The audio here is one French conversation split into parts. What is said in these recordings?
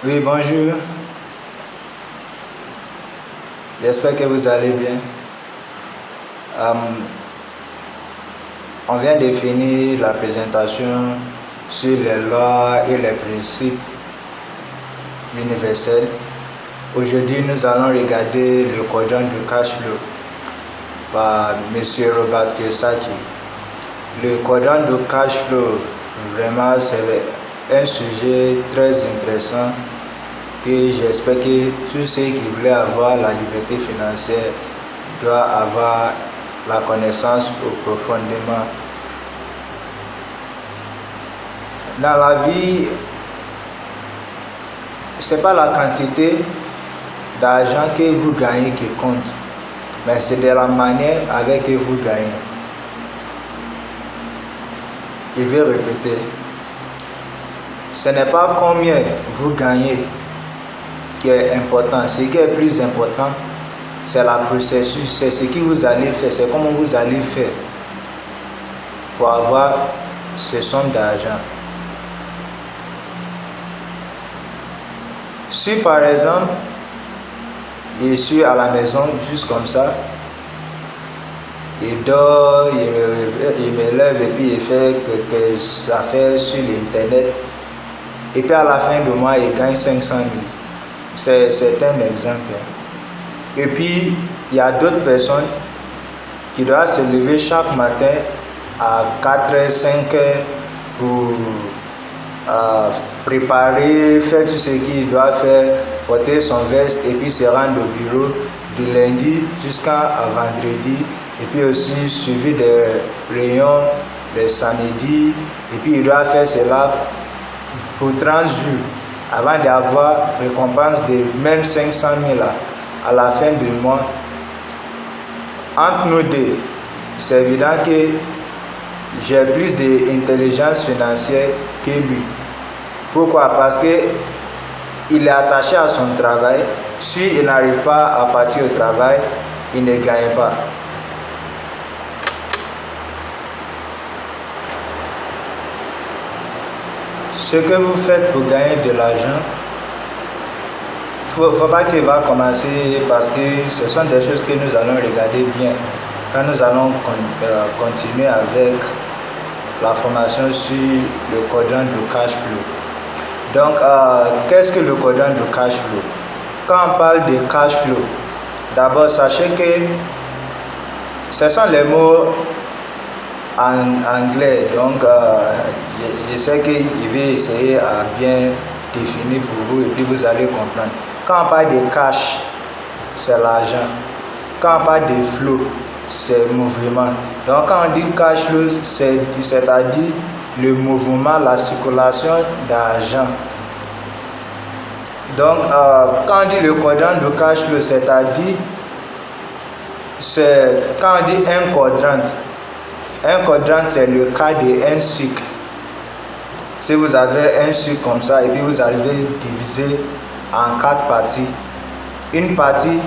Oui, bonjour. J'espère que vous allez bien. Euh, on vient de finir la présentation sur les lois et les principes universels. Aujourd'hui, nous allons regarder le quadrant du cash flow par M. Robert Kiyosaki. Le quadrant du cash flow, vraiment, c'est un sujet très intéressant que j'espère que tous ceux qui voulaient avoir la liberté financière doivent avoir la connaissance profondément. Dans la vie, c'est pas la quantité d'argent que vous gagnez qui compte, mais c'est de la manière avec que vous gagnez. Je vais répéter, ce n'est pas combien vous gagnez qui est important. Ce qui est plus important, c'est la processus, c'est ce que vous allez faire, c'est comment vous allez faire pour avoir ce somme d'argent. Si par exemple, je suis à la maison juste comme ça, il dort, il me lève et puis il fait quelques affaires sur l'internet, et puis à la fin du mois il gagne 500 000. C'est un exemple. Et puis il y a d'autres personnes qui doivent se lever chaque matin à 4h, 5h pour préparer, faire tout ce qu'il doit faire, porter son veste et puis se rendre au bureau du lundi jusqu'à vendredi, et puis aussi suivi des réunions le samedi, et puis il doit faire cela pour 30 jours avant d'avoir récompense de même 500 000 à la fin du mois. Entre nous deux, c'est évident que j'ai plus d'intelligence financière que lui. Pourquoi? Parce que il est attaché à son travail. S'il n'arrive pas à partir au travail, il ne gagne pas. Ce que vous faites pour gagner de l'argent, il ne faut pas qu'il va commencer, parce que ce sont des choses que nous allons regarder bien quand nous allons continuer avec la formation sur le quadrant du cash flow. Donc, qu'est-ce que le quadrant du cash flow? Quand on parle de cash flow, d'abord sachez que ce sont les mots en anglais, donc je sais qu'il va essayer à bien définir pour vous et puis vous allez comprendre. Quand on parle de cash, c'est l'argent. Quand on parle de flow, c'est le mouvement. Donc quand on dit cash flow, c'est-à-dire le mouvement, la circulation d'argent. Donc quand on dit le quadrant du cash flow, c'est-à-dire quand on dit un quadrant, c'est le cas d'un cycle. Si vous avez un cycle comme ça et puis vous allez diviser en 4 parties, une partie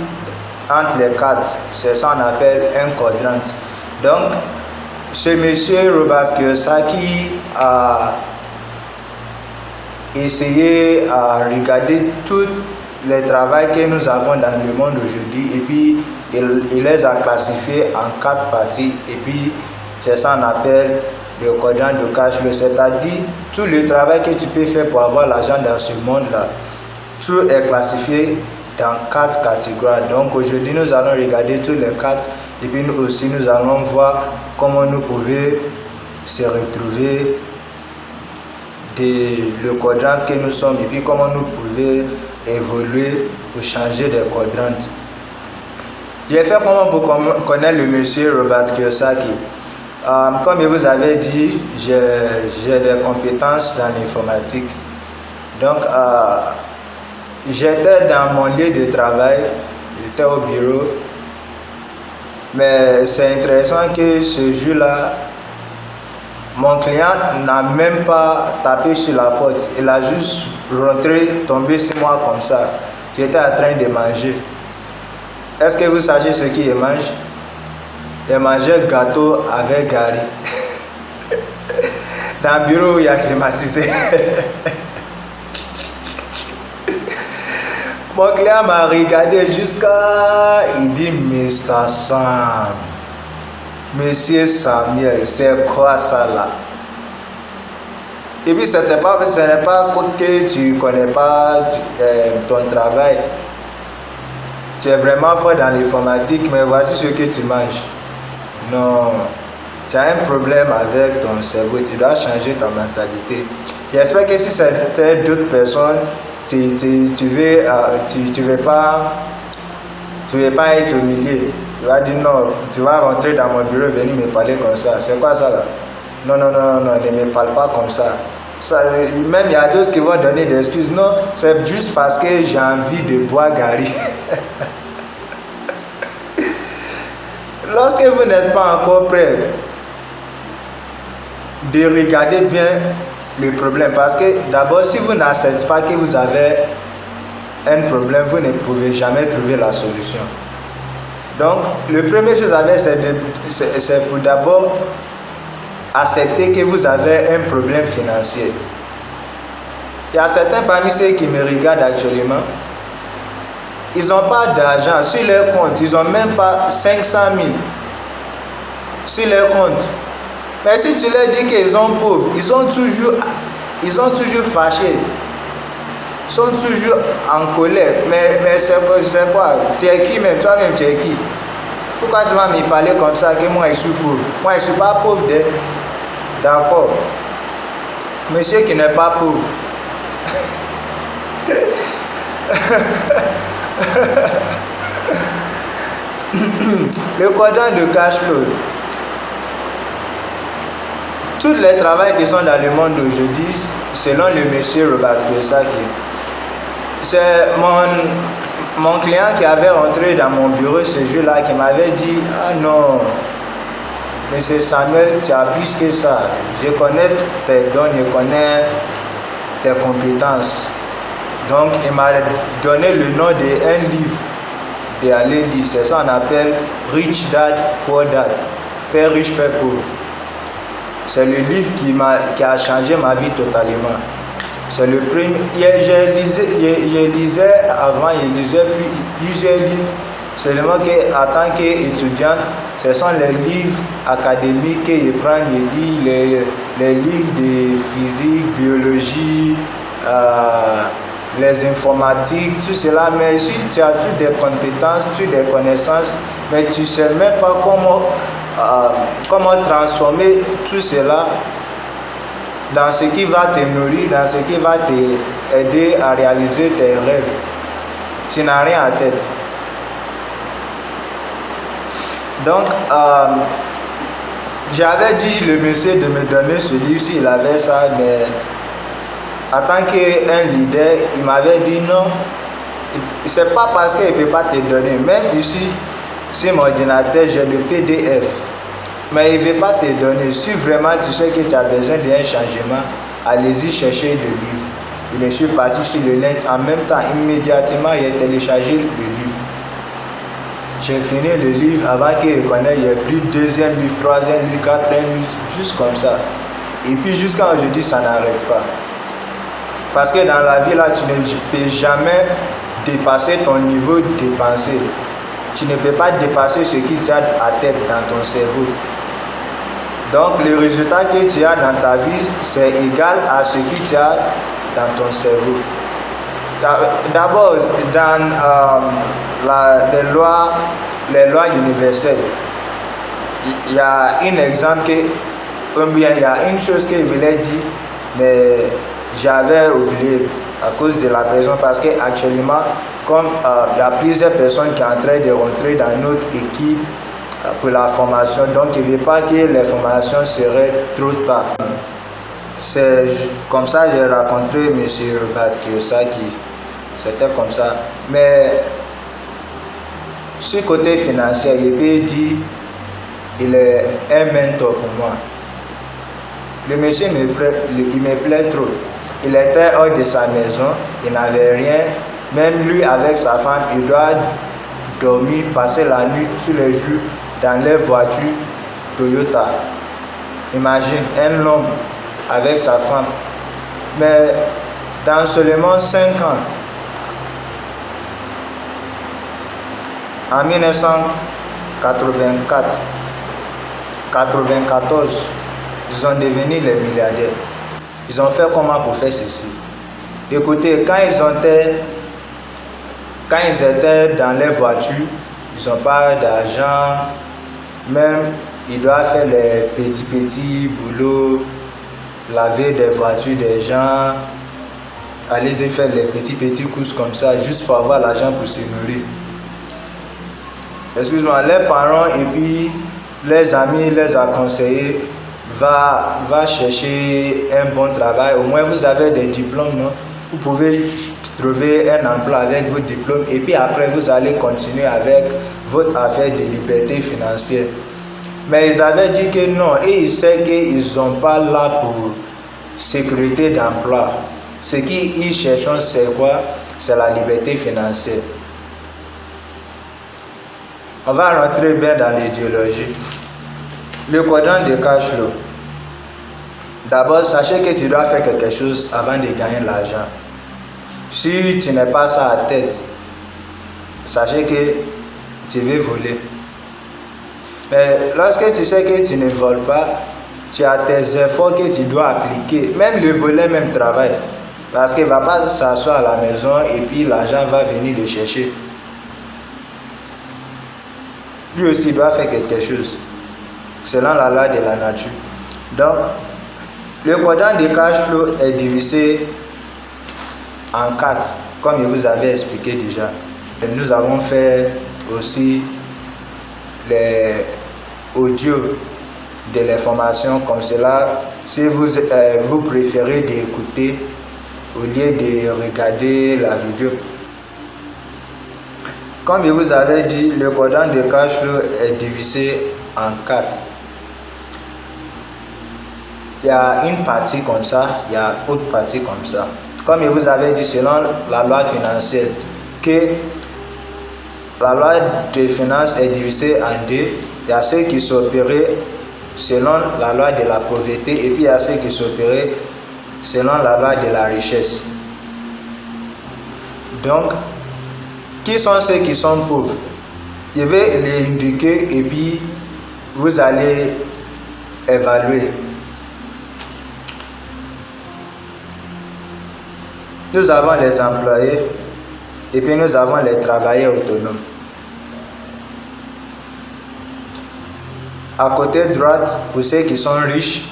entre les 4, c'est ça qu'on appelle un quadrant. Donc ce monsieur Robert Kiyosaki a essayé à regarder tout le travail que nous avons dans le monde aujourd'hui, et puis il les a classifiés en 4 parties, et puis c'est ça qu'on appelle le quadrant de cash flow, c'est-à-dire tout le travail que tu peux faire pour avoir l'argent dans ce monde-là. Tout est classifié dans 4 catégories. Donc aujourd'hui, nous allons regarder tous les 4, et puis nous aussi, nous allons voir comment nous pouvons se retrouver le quadrant que nous sommes, et puis comment nous pouvons évoluer pour changer de quadrant. J'ai fait comment pour connaître le monsieur Robert Kiyosaki. Comme je vous avais dit, j'ai des compétences dans l'informatique. Donc, j'étais dans mon lieu de travail, j'étais au bureau. Mais c'est intéressant que ce jour-là, mon client n'a même pas tapé sur la porte. Il a juste rentré, tombé sur moi comme ça. J'étais en train de manger. Est-ce que vous savez ce qu'il mange? Il mangeait gâteau avec gari. Dans le bureau, il y a climatisé. Mon client m'a regardé jusqu'à... Il dit, Mr. Sam, Monsieur Samuel, c'est quoi ça là? Et puis, ce n'est pas que tu ne connais pas ton travail. Tu es vraiment fort dans l'informatique, mais voici ce que tu manges. Non, tu as un problème avec ton cerveau, tu dois changer ta mentalité. J'espère que si c'était d'autres personnes, tu ne veux pas être humilié. Tu vas dire non, tu vas rentrer dans mon bureau, venir me parler comme ça. C'est quoi ça là? Non, ne me parle pas comme ça. Même il y a d'autres qui vont donner des excuses. Non, c'est juste parce que j'ai envie de boire Gary. Lorsque vous n'êtes pas encore prêt de regarder bien le problème, parce que d'abord, si vous n'acceptez pas que vous avez un problème, vous ne pouvez jamais trouver la solution. Donc, la première chose à faire, c'est pour d'abord accepter que vous avez un problème financier. Il y a certains parmi ceux qui me regardent actuellement, ils n'ont pas d'argent sur leur compte, ils n'ont même pas 500 000 sur leur compte. Mais si tu leur dis qu'ils sont pauvres, ils sont toujours fâchés, ils sont toujours en colère. Mais c'est quoi? Tu es qui même? Toi-même, tu es qui? Pourquoi tu vas me parler comme ça que moi je suis pauvre? Moi je ne suis pas pauvre, d'accord? Monsieur qui n'est pas pauvre. Le quadrant de cash flow. Tous les travails qui sont dans le monde d'aujourd'hui, selon le monsieur Robert Kiyosaki, c'est mon client qui avait rentré dans mon bureau ce jour-là qui m'avait dit: ah non, monsieur Samuel, c'est plus que ça. Je connais tes dons, je connais tes compétences. Donc il m'a donné le nom d'un livre d'aller lire. C'est ça qu'on appelle Rich Dad Poor Dad, Père riche, Père pauvre. C'est le livre qui a changé ma vie totalement. C'est le premier. Je lisais avant, je lisais plusieurs livres. Seulement qu'en tant qu'étudiant, ce sont les livres académiques que je prends, les livres de physique, biologie, les informatiques, tout cela. Mais si tu as toutes des compétences, toutes des connaissances, mais tu ne sais même pas comment transformer tout cela dans ce qui va te nourrir, dans ce qui va t'aider à réaliser tes rêves. Tu n'as rien à tête. Donc, j'avais dit le monsieur de me donner ce livre s'il avait ça, mais en tant qu'un leader, il m'avait dit non. C'est pas parce qu'il ne peut pas te donner. Même ici, sur mon ordinateur, j'ai le PDF. Mais il ne veut pas te donner. Si vraiment tu sais que tu as besoin d'un changement, allez-y chercher le livre. Je me suis parti sur le net. En même temps, immédiatement, j'ai téléchargé le livre. J'ai fini le livre avant qu'il reconnaisse. Il y a plus de deuxième livre, troisième livre, quatrième livre, juste comme ça. Et puis jusqu'à aujourd'hui, ça n'arrête pas. Parce que dans la vie, là, tu ne peux jamais dépasser ton niveau de pensée. Tu ne peux pas dépasser ce qui tient à tête dans ton cerveau. Donc, le résultat que tu as dans ta vie, c'est égal à ce qui tu as dans ton cerveau. D'abord, dans les lois universelles, il y a un exemple il y a une chose que je voulais dire, mais j'avais oublié à cause de la pression, parce qu'actuellement, comme il y a plusieurs personnes qui sont en train de rentrer dans notre équipe pour la formation, donc il ne veut pas que les formations seraient trop tard. C'est comme ça que j'ai rencontré M. Robert Kiyosaki. C'était comme ça. Mais sur le côté financier, il peut dire qu'il est un mentor pour moi. Le monsieur il me plaît trop. Il était hors de sa maison, il n'avait rien. Même lui avec sa femme, il doit dormir, passer la nuit tous les jours dans leur voiture Toyota. Imagine un homme avec sa femme. Mais dans seulement 5 ans, en 1994, ils sont devenus les milliardaires. Ils ont fait comment pour faire ceci? Écoutez, quand ils étaient dans les voitures, ils n'ont pas d'argent, même ils doivent faire les petits boulots, laver des voitures des gens, aller faire les petits courses comme ça, juste pour avoir l'argent pour se nourrir. Excuse-moi, les parents et puis les amis les ont conseillé, va chercher un bon travail, au moins vous avez des diplômes, non? Vous pouvez trouver un emploi avec vos diplômes et puis après vous allez continuer avec votre affaire de liberté financière. Mais ils avaient dit que non, et ils savent qu'ils ne sont pas là pour sécurité d'emploi. Ce qu'ils cherchent, c'est quoi? C'est la liberté financière. On va rentrer bien dans l'idéologie. Le quadrant de cash flow. D'abord, sachez que tu dois faire quelque chose avant de gagner de l'argent. Si tu n'es pas ça à tête, sachez que tu veux voler. Mais lorsque tu sais que tu ne voles pas, tu as tes efforts que tu dois appliquer. Même le volet, même travail. Parce qu'il ne va pas s'asseoir à la maison et puis l'argent va venir le chercher. Lui aussi doit faire quelque chose, selon la loi de la nature. Donc, le quadrant de cash flow est divisé en 4, comme je vous avais expliqué déjà. Et nous avons fait aussi les audios de l'information comme cela. Si vous préférez d'écouter au lieu de regarder la vidéo. Comme je vous avais dit, le quadrant de cash flow est divisé en 4. Il y a une partie comme ça, il y a une autre partie comme ça. Comme je vous avais dit, selon la loi financière, que la loi de finances est divisée en 2. Il y a ceux qui s'opèrent selon la loi de la pauvreté et puis il y a ceux qui s'opèrent selon la loi de la richesse. Donc, qui sont ceux qui sont pauvres? Je vais les indiquer et puis vous allez évaluer. Nous avons les employés et puis nous avons les travailleurs autonomes. À côté droite, pour ceux qui sont riches,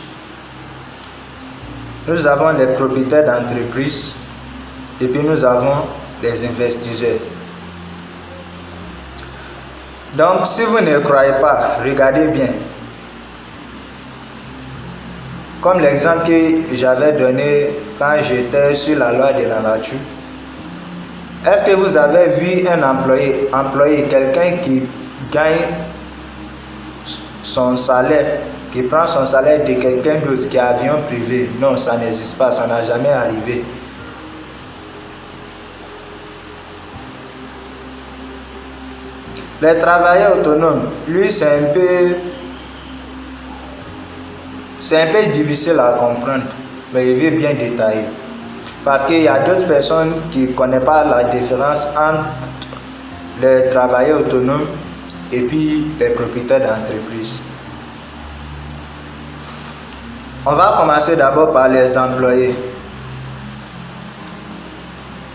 nous avons les propriétaires d'entreprises et puis nous avons les investisseurs. Donc, si vous ne croyez pas, regardez bien. Comme l'exemple que j'avais donné quand j'étais sur la loi de la nature. Est-ce que vous avez vu un employé, quelqu'un qui gagne son salaire, qui prend son salaire de quelqu'un d'autre qui a avion privé? Non, ça n'existe pas, ça n'a jamais arrivé. Les travailleurs autonomes, lui, c'est un peu difficile à comprendre, mais il veut bien détailler. Parce qu'il y a d'autres personnes qui ne connaissent pas la différence entre les travailleurs autonomes et puis les propriétaires d'entreprises. On va commencer d'abord par les employés.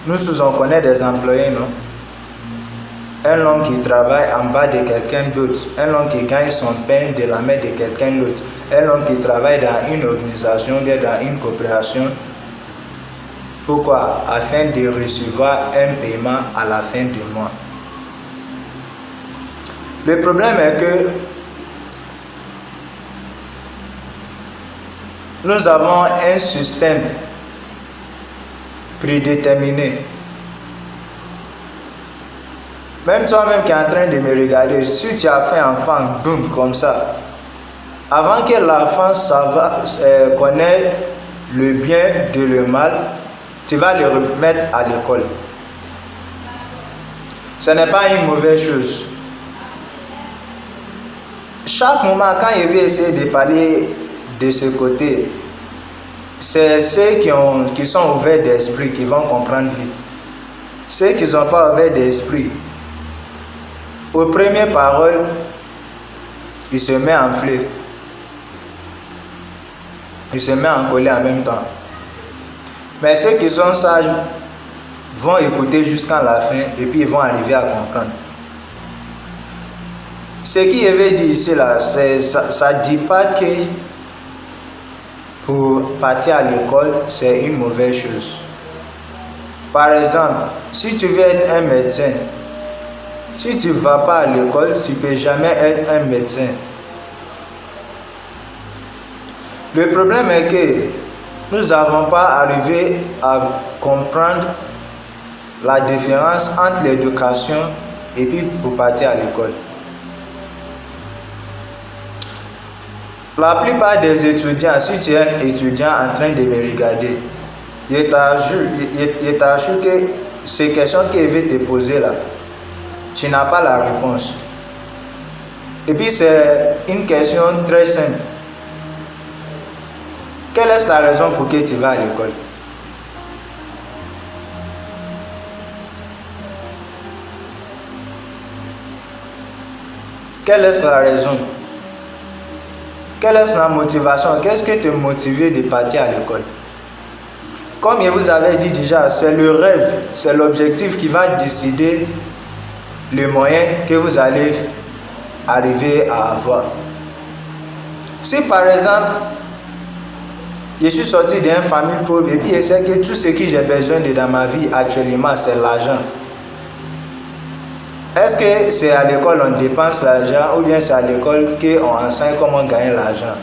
Nous tous on connaît des employés, non? Un homme qui travaille en bas de quelqu'un d'autre, un homme qui gagne son pain de la main de quelqu'un d'autre, un homme qui travaille dans une organisation, bien dans une coopération. Pourquoi? Afin de recevoir un paiement à la fin du mois. Le problème est que nous avons un système prédéterminé. Même toi-même qui es en train de me regarder, si tu as fait un enfant, boum, comme ça, avant que l'enfant connaisse le bien de le mal, tu vas le remettre à l'école. Ce n'est pas une mauvaise chose. Chaque moment, quand je vais essayer de parler de ce côté, c'est ceux qui sont ouverts d'esprit qui vont comprendre vite. Ceux qui ne sont pas ouverts d'esprit, aux premières paroles, il se met à enfler. Il se met à en coller en même temps. Mais ceux qui sont sages vont écouter jusqu'à la fin et puis ils vont arriver à comprendre. Ce qui veut dire ici, là, ça ne dit pas que pour partir à l'école, c'est une mauvaise chose. Par exemple, si tu veux être un médecin, si tu ne vas pas à l'école, tu ne peux jamais être un médecin. Le problème est que nous n'avons pas arrivé à comprendre la différence entre l'éducation et puis pour partir à l'école. La plupart des étudiants, si tu es un étudiant en train de me regarder, je t'assure que ces questions qu'il veut te poser là, tu n'as pas la réponse. Et puis c'est une question très simple. Quelle est la raison pour que tu vas à l'école? Quelle est la raison? Quelle est la motivation? Qu'est-ce qui te motive de partir à l'école? Comme je vous avais dit déjà, c'est le rêve, c'est l'objectif qui va décider le moyen que vous allez arriver à avoir. Si par exemple, je suis sorti d'une famille pauvre et puis je sais que tout ce que j'ai besoin de dans ma vie actuellement, c'est l'argent. Est-ce que c'est à l'école on dépense l'argent ou bien c'est à l'école qu'on enseigne comment gagner l'argent?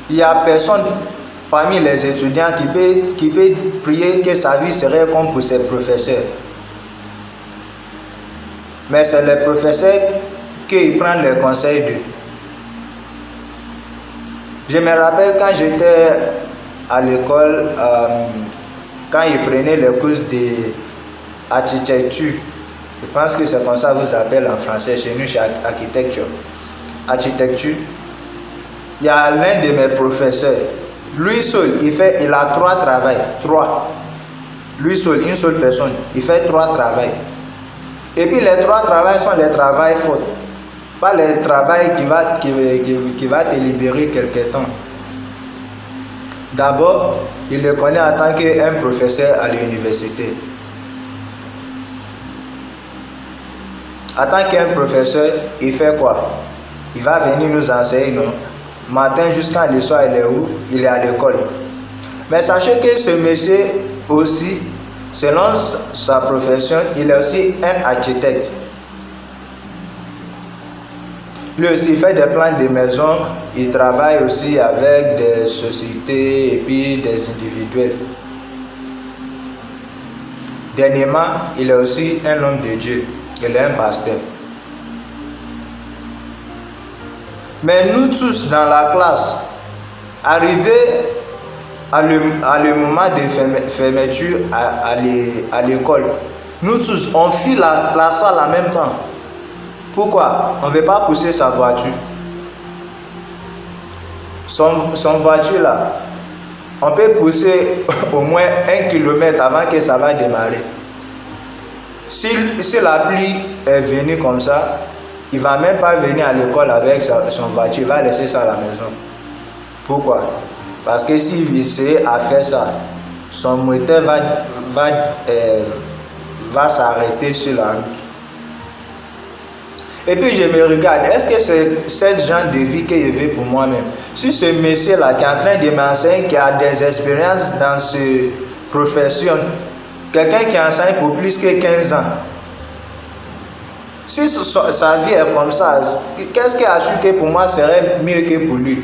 Il n'y a personne parmi les étudiants qui peut prier que sa vie serait comme pour ses professeurs. Mais c'est les professeurs qui prennent les conseils d'eux. Je me rappelle quand j'étais à l'école, quand ils prenaient les cours d'architecture, je pense que c'est comme ça que vous appelez en français, chez nous, chez architecture. Architecture, il y a l'un de mes professeurs, lui seul, il a 3 travails, 3. Lui seul, une seule personne, il fait 3 travails. Et puis les 3 travails sont les travails fautes. Pas le travail qui va te libérer quelque temps. D'abord, il le connaît en tant qu'un professeur à l'université. En tant qu'un professeur, il fait quoi? Il va venir nous enseigner, non? Matin jusqu'à le soir, il est où? Il est à l'école. Mais sachez que ce monsieur aussi, selon sa profession, il est aussi un architecte. Lui aussi, il fait des plans de maison, il travaille aussi avec des sociétés et puis des individuels. Dernièrement, il est aussi un homme de Dieu, il est un pasteur. Mais nous tous dans la classe, arrivés à le moment de fermeture à l'école, nous tous, on fuit la salle en même temps. Pourquoi? On ne veut pas pousser sa voiture. Son voiture là, on peut pousser au moins 1 kilomètre avant que ça va démarrer. Si la pluie est venue comme ça, il ne va même pas venir à l'école avec son voiture, il va laisser ça à la maison. Pourquoi? Parce que s'il essaie à faire ça, son moteur va s'arrêter sur la route. Et puis je me regarde, est-ce que c'est ce genre de vie que je veux pour moi-même? Si ce monsieur-là qui est en train de m'enseigner, qui a des expériences dans cette profession, quelqu'un qui enseigne pour plus que 15 ans, si sa vie est comme ça, qu'est-ce qui assure que pour moi serait mieux que pour lui?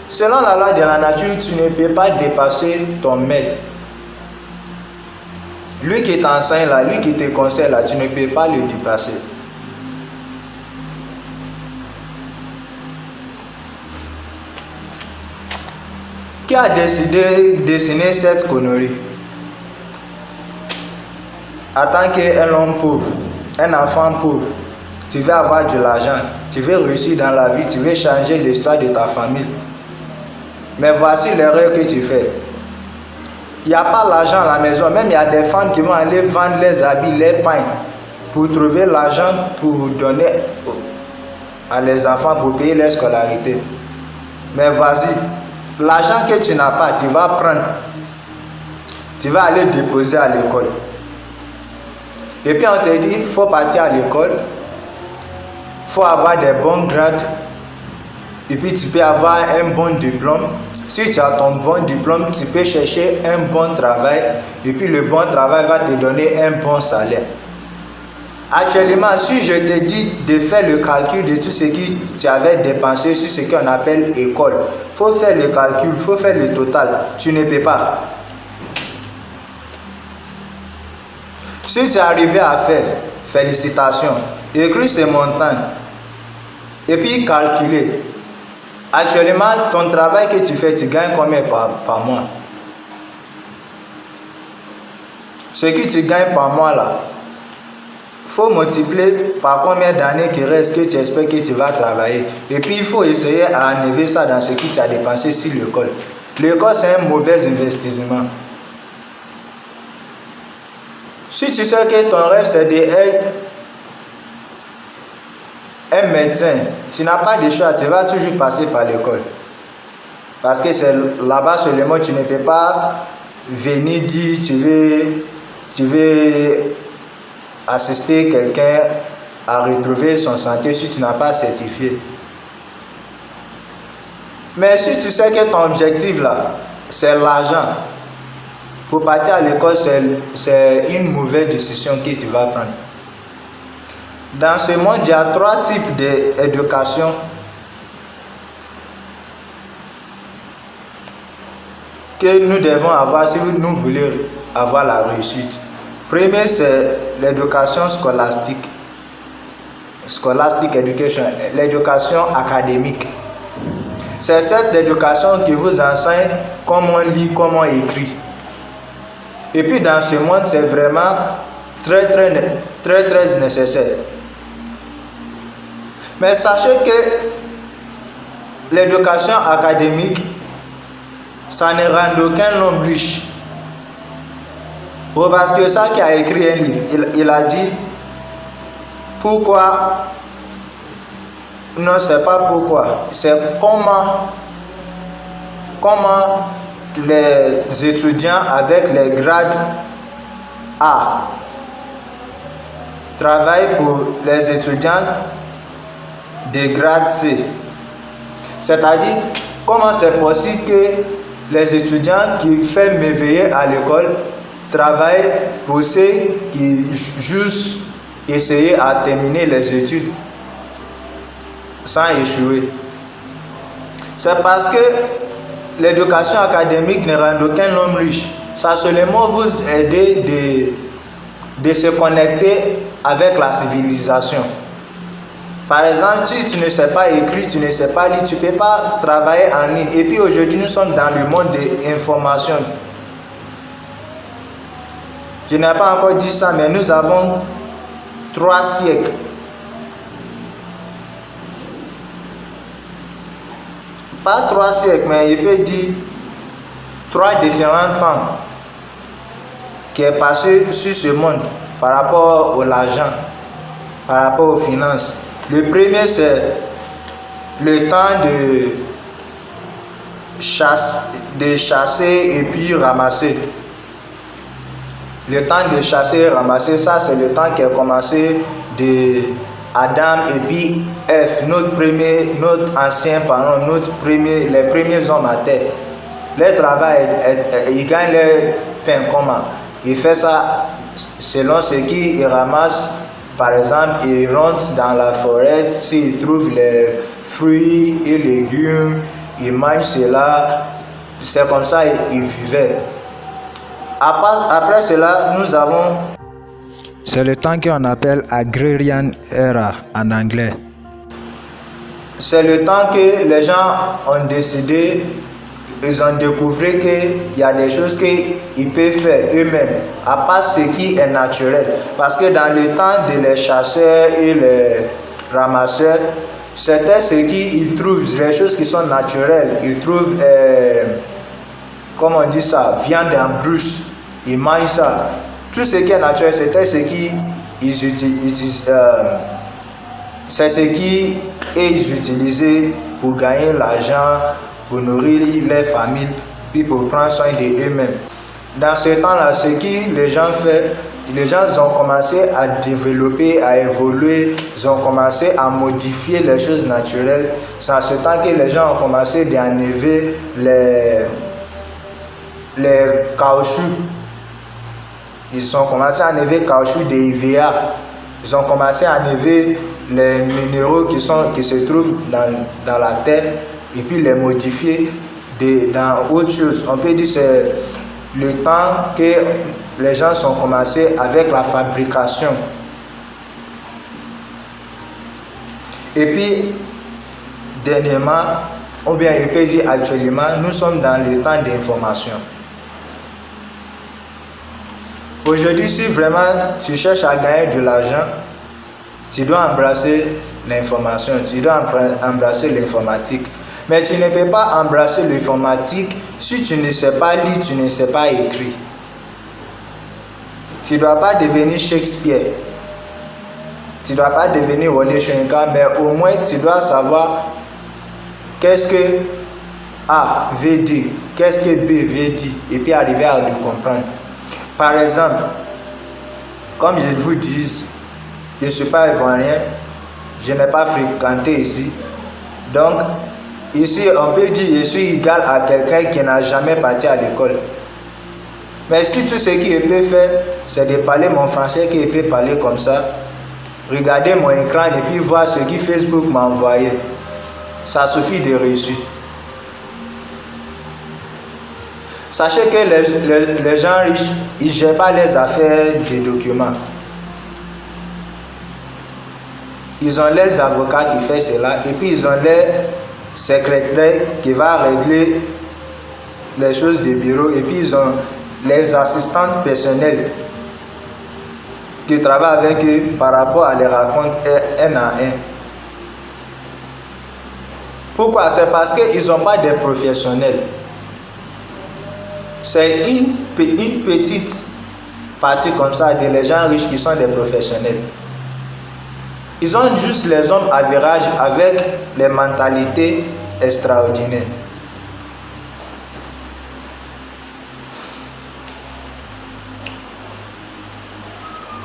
Selon la loi de la nature, tu ne peux pas dépasser ton maître. Lui qui t'enseigne là, lui qui te conseille là, tu ne peux pas le dépasser. Qui a décidé de dessiner cette connerie? En tant qu'un homme pauvre, un enfant pauvre, tu veux avoir de l'argent, tu veux réussir dans la vie, tu veux changer l'histoire de ta famille. Mais voici l'erreur que tu fais. il n'y a pas l'argent à la maison. Même il y a des femmes qui vont aller vendre les habits, les pains, pour trouver l'argent pour donner à les enfants, pour payer leur scolarité. Mais vas-y, l'argent que tu n'as pas, tu vas prendre. Tu vas aller déposer à l'école. Et puis on te dit, il faut partir à l'école, il faut avoir des bons grades, et puis tu peux avoir un bon diplôme. Si tu as ton bon diplôme, tu peux chercher un bon travail, et puis le bon travail va te donner un bon salaire. Actuellement, si je te dis de faire le calcul de tout ce que tu avais dépensé sur ce qu'on appelle école, il faut faire le calcul, il faut faire le total. Tu ne peux pas. Si tu es arrivé à faire, félicitations, écris ces montants et puis calculer. Actuellement, ton travail que tu fais, tu gagnes combien par mois? Ce que tu gagnes par mois là, il faut multiplier par combien d'années qui reste que tu espères que tu vas travailler. Et puis il faut essayer à enlever ça dans ce que tu as dépensé sur l'école. L'école, c'est un mauvais investissement. Si tu sais que ton rêve c'est d'être un médecin, tu n'as pas de choix, tu vas toujours passer par l'école. Parce que c'est là-bas seulement tu ne peux pas venir dire tu veux assister quelqu'un à retrouver son santé si tu n'as pas certifié. Mais si tu sais que ton objectif là, c'est l'argent, pour partir à l'école, c'est une mauvaise décision que tu vas prendre. Dans ce monde, il y a 3 types d'éducation. Que nous devons avoir si nous voulons avoir la réussite. Premier, c'est l'éducation scolastique. Scholastic education, l'éducation académique. C'est cette éducation qui vous enseigne comment lire, comment écrire. Et puis dans ce monde, c'est vraiment très nécessaire. Mais sachez que l'éducation académique, ça ne rend aucun homme riche. Parce que ça qui a écrit un livre, il a dit pourquoi. Non, c'est pas pourquoi, c'est comment les étudiants avec les grades A travaillent pour les étudiants des grades C. C'est-à-dire, comment c'est possible que les étudiants qui font merveiller à l'école travaillent pour ceux qui juste essayer à terminer les études sans échouer. C'est parce que l'éducation académique ne rend aucun homme riche. Ça seulement vous aider de se connecter avec la civilisation. Par exemple, si tu ne sais pas écrire, tu ne sais pas lire, tu ne peux pas travailler en ligne. Et puis aujourd'hui, nous sommes dans le monde de l'information. Je n'ai pas encore dit ça, mais nous avons 3 siècles. Pas 3 siècles, mais il peut dire 3 différents temps qui est passé sur ce monde par rapport à l'argent, par rapport aux finances. Le premier, c'est le temps de chasser et puis ramasser. Le temps de chasser et ramasser, ça c'est le temps qui a commencé de Adam et puis Ève, notre ancien parent, les premiers hommes à terre. Leur travail, ils gagnent leur pain comment? Ils font ça selon ce qu'ils ramassent. Par exemple, ils rentrent dans la forêt, s'ils trouvent les fruits et légumes, ils mangent cela. C'est comme ça qu'ils vivaient. Après cela, nous avons... C'est le temps qu'on appelle Agrarian Era en anglais. C'est le temps que les gens ont décidé, ils ont découvert qu'il y a des choses qu'ils peuvent faire eux-mêmes, à part ce qui est naturel. Parce que dans le temps de les chasseurs et les ramasseurs, c'était ce qu'ils trouvent, les choses qui sont naturelles. Ils trouvent comme on dit ça, viande en brousse, ils mangent ça. Tout ce qui est naturel, c'est ce qui ils utilisaient pour gagner l'argent, pour nourrir les familles, puis pour prendre soin d'eux-mêmes. Dans ce temps-là, ce que les gens font, les gens ont commencé à développer, à évoluer, ils ont commencé à modifier les choses naturelles. C'est en ce temps que les gens ont commencé à enlever les caoutchoucs. Ils ont commencé à enlever le caoutchouc des IVA. Ils ont commencé à enlever les minéraux qui se trouvent dans la terre et puis les modifier dans autre chose. On peut dire que c'est le temps que les gens ont commencé avec la fabrication. Et puis, dernièrement, ou bien on peut dire actuellement, nous sommes dans le temps d'information. Aujourd'hui, si vraiment tu cherches à gagner de l'argent, tu dois embrasser l'information, tu dois embrasser l'informatique. Mais tu ne peux pas embrasser l'informatique si tu ne sais pas lire, tu ne sais pas écrire. Tu ne dois pas devenir Shakespeare. Tu ne dois pas devenir Wole Soyinka, mais au moins tu dois savoir qu'est-ce que A veut dire, qu'est-ce que B veut dire, et puis arriver à le comprendre. Par exemple, comme je vous dis, je ne suis pas ivoirien, je n'ai pas fréquenté ici. Donc, ici, on peut dire que je suis égal à quelqu'un qui n'a jamais parti à l'école. Mais si tout ce qu'il peut faire, c'est de parler mon français, qu'il peut parler comme ça, regarder mon écran et puis voir ce que Facebook m'a envoyé, ça suffit de réussir. Sachez que les gens riches, ils ne gèrent pas les affaires des documents. Ils ont les avocats qui font cela et puis ils ont les secrétaires qui vont régler les choses des bureaux et puis ils ont les assistantes personnelles qui travaillent avec eux par rapport à les raconter un à un. Pourquoi? C'est parce qu'ils n'ont pas de professionnels. C'est une petite partie comme ça de les gens riches qui sont des professionnels. Ils ont juste les hommes avérages avec les mentalités extraordinaires.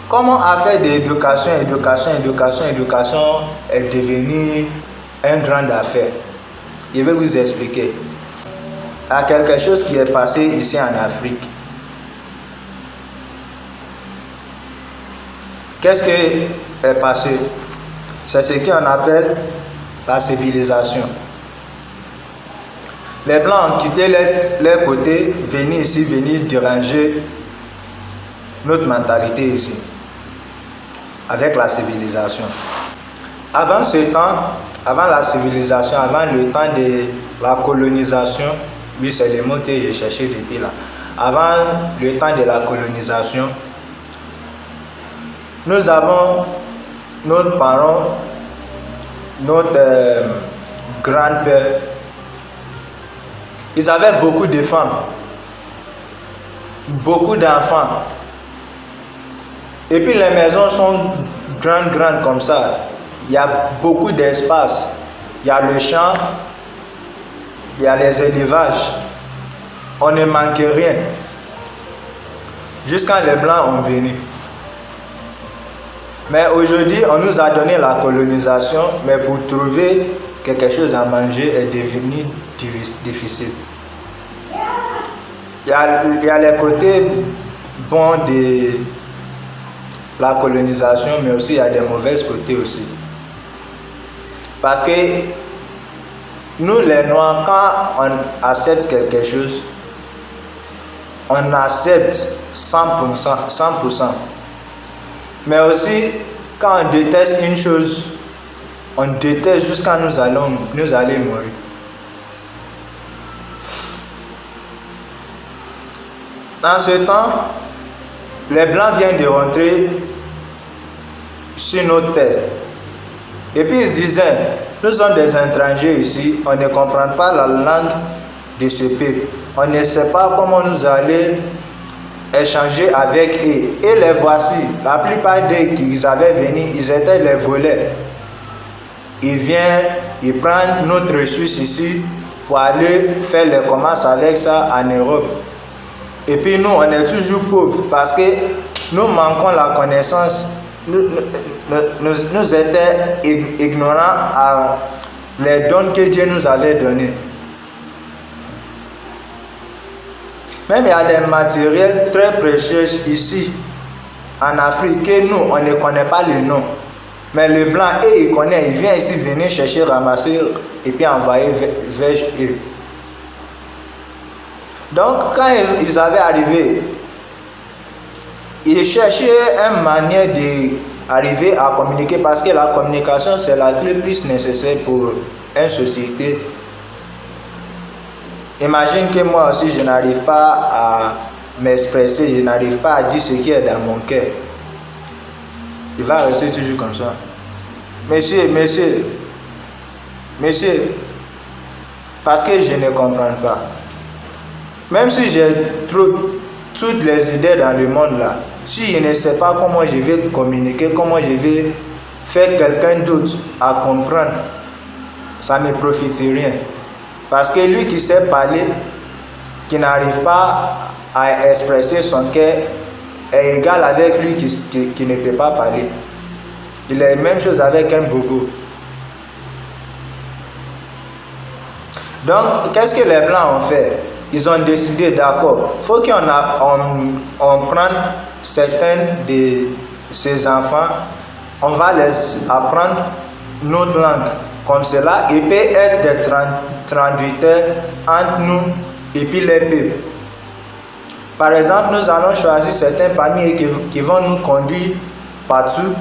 Comment affaire d'éducation est devenue une grande affaire? Je vais vous expliquer. Il y a quelque chose qui est passé ici en Afrique. Qu'est-ce qui est passé? C'est ce qu'on appelle la civilisation. Les Blancs ont quitté leur côté, venir ici, venir déranger notre mentalité ici, avec la civilisation. Avant ce temps, avant la civilisation, avant le temps de la colonisation, oui, c'est le mot que j'ai cherché depuis là. Avant le temps de la colonisation, nous avons nos parents, notre grand-père, ils avaient beaucoup de femmes, beaucoup d'enfants. Et puis les maisons sont grandes comme ça. Il y a beaucoup d'espace. Il y a le champ, il y a les élevages. On ne manque rien. Jusqu'à les Blancs ont venu. Mais aujourd'hui, on nous a donné la colonisation, mais pour trouver quelque chose à manger est devenu difficile. Il y a les côtés bons de la colonisation, mais aussi il y a des mauvais côtés aussi. Parce que nous les Noirs, quand on accepte quelque chose, on accepte 100%. Mais aussi, quand on déteste une chose, on déteste jusqu'à nous aller mourir. Dans ce temps, les Blancs viennent de rentrer sur notre terre. Et puis ils se disaient, nous sommes des étrangers ici, on ne comprend pas la langue de ce peuple. On ne sait pas comment nous allons échanger avec eux. Et les voici, la plupart d'eux qui avaient venu, ils étaient les voleurs. Ils viennent, ils prennent notre ressource ici pour aller faire les commerces avec ça en Europe. Et puis nous, on est toujours pauvres parce que nous manquons la connaissance. Nous étions ignorants à les dons que Dieu nous avait donnés. Même il y a des matériels très précieux ici en Afrique que nous, on ne connaît pas le nom. Mais le blanc, il connaît, il vient ici venir chercher, ramasser et puis envoyer vers eux. Donc quand ils avaient arrivé, ils cherchaient une manière d'arriver à communiquer parce que la communication c'est la clé plus nécessaire pour une société. Imagine que moi aussi je n'arrive pas à m'exprimer, je n'arrive pas à dire ce qui est dans mon cœur. Il va rester toujours comme ça. Monsieur, parce que je ne comprends pas. Même si j'ai toutes les idées dans le monde là, si je ne sais pas comment je vais communiquer, comment je vais faire quelqu'un d'autre à comprendre, ça ne profite rien. Parce que lui qui sait parler, qui n'arrive pas à exprimer son cœur, est égal avec lui qui ne peut pas parler. Il est la même chose avec un bogo. Donc, qu'est-ce que les Blancs ont fait? Ils ont décidé, d'accord, il faut qu'on prenne certains de ces enfants, on va les apprendre notre langue. Comme cela, il peut être des traducteurs entre nous et puis les peuples. Par exemple, nous allons choisir certains parmi eux qui vont nous conduire partout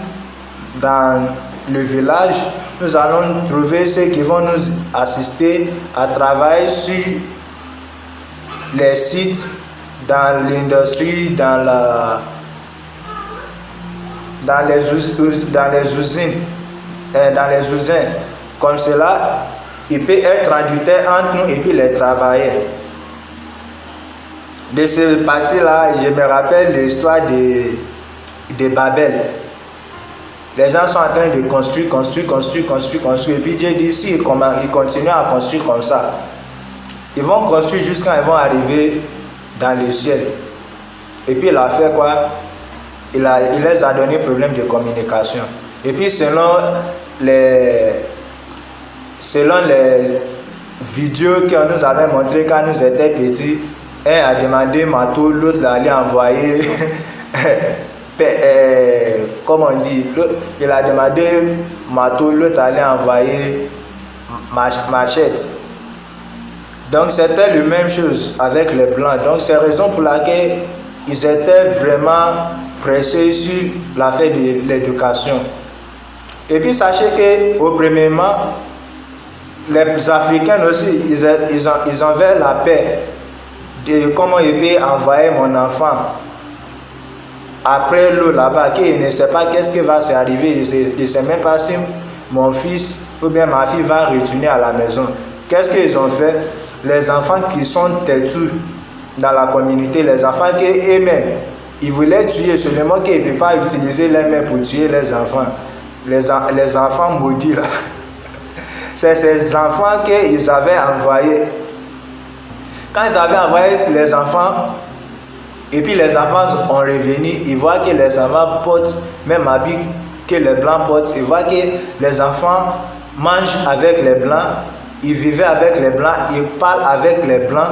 dans le village. Nous allons trouver ceux qui vont nous assister à travailler sur les sites, dans l'industrie, dans les usines. Comme cela, il peut être traducteur entre nous et puis les travailleurs. De ce parti-là, je me rappelle l'histoire de Babel. Les gens sont en train de construire. Et puis Dieu dit, si ils continuent à construire comme ça, ils vont construire jusqu'à ils vont arriver dans le ciel. Et puis il a fait quoi? Il les a donné problème de communication. Et puis selon les vidéos qu'on nous avait montrées quand nous étions petits, un a demandé Matou, l'autre allait envoyer comment on dit, il a demandé Matou, l'autre allait envoyer machette. Donc c'était la même chose avec les Blancs. Donc c'est la raison pour laquelle ils étaient vraiment pressés sur l'affaire de l'éducation. Et puis sachez que au premièrement, les Africains aussi, ils avaient la paix de comment ils peuvent envoyer mon enfant après l'eau là-bas, qu'il ne sait pas qu'est-ce qui va s'arriver. Il ne sait même pas si mon fils ou bien ma fille va retourner à la maison. Qu'est-ce qu'ils ont fait? Les enfants qui sont têtus dans la communauté, les enfants qui eux-mêmes, ils voulaient tuer, seulement qu'ils ne peuvent pas utiliser les mains pour tuer les enfants. Les enfants maudits là. C'est ces enfants qu'ils avaient envoyés. Quand ils avaient envoyé les enfants, et puis les enfants ont revenu, ils voient que les enfants portent même habit que les Blancs portent. Ils voient que les enfants mangent avec les Blancs, ils vivaient avec les Blancs, ils parlent avec les Blancs.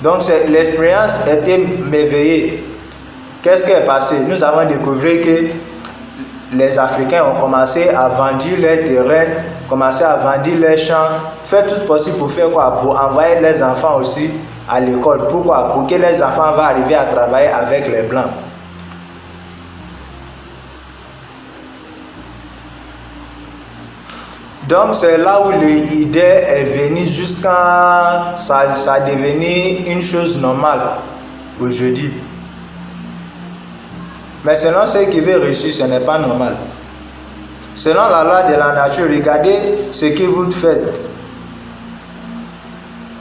Donc l'expérience était merveilleuse. Qu'est-ce qui est passé? Nous avons découvert que les Africains ont commencé à vendre leurs terrains, commencé à vendre leurs champs, faire tout possible pour faire quoi? Pour envoyer les enfants aussi à l'école. Pourquoi? Pour que les enfants vont arriver à travailler avec les Blancs. Donc c'est là où l'idée est venue jusqu'à ça a devenu une chose normale aujourd'hui. Mais selon ce qui veut reçu, ce n'est pas normal. Selon la loi de la nature, regardez ce que vous faites.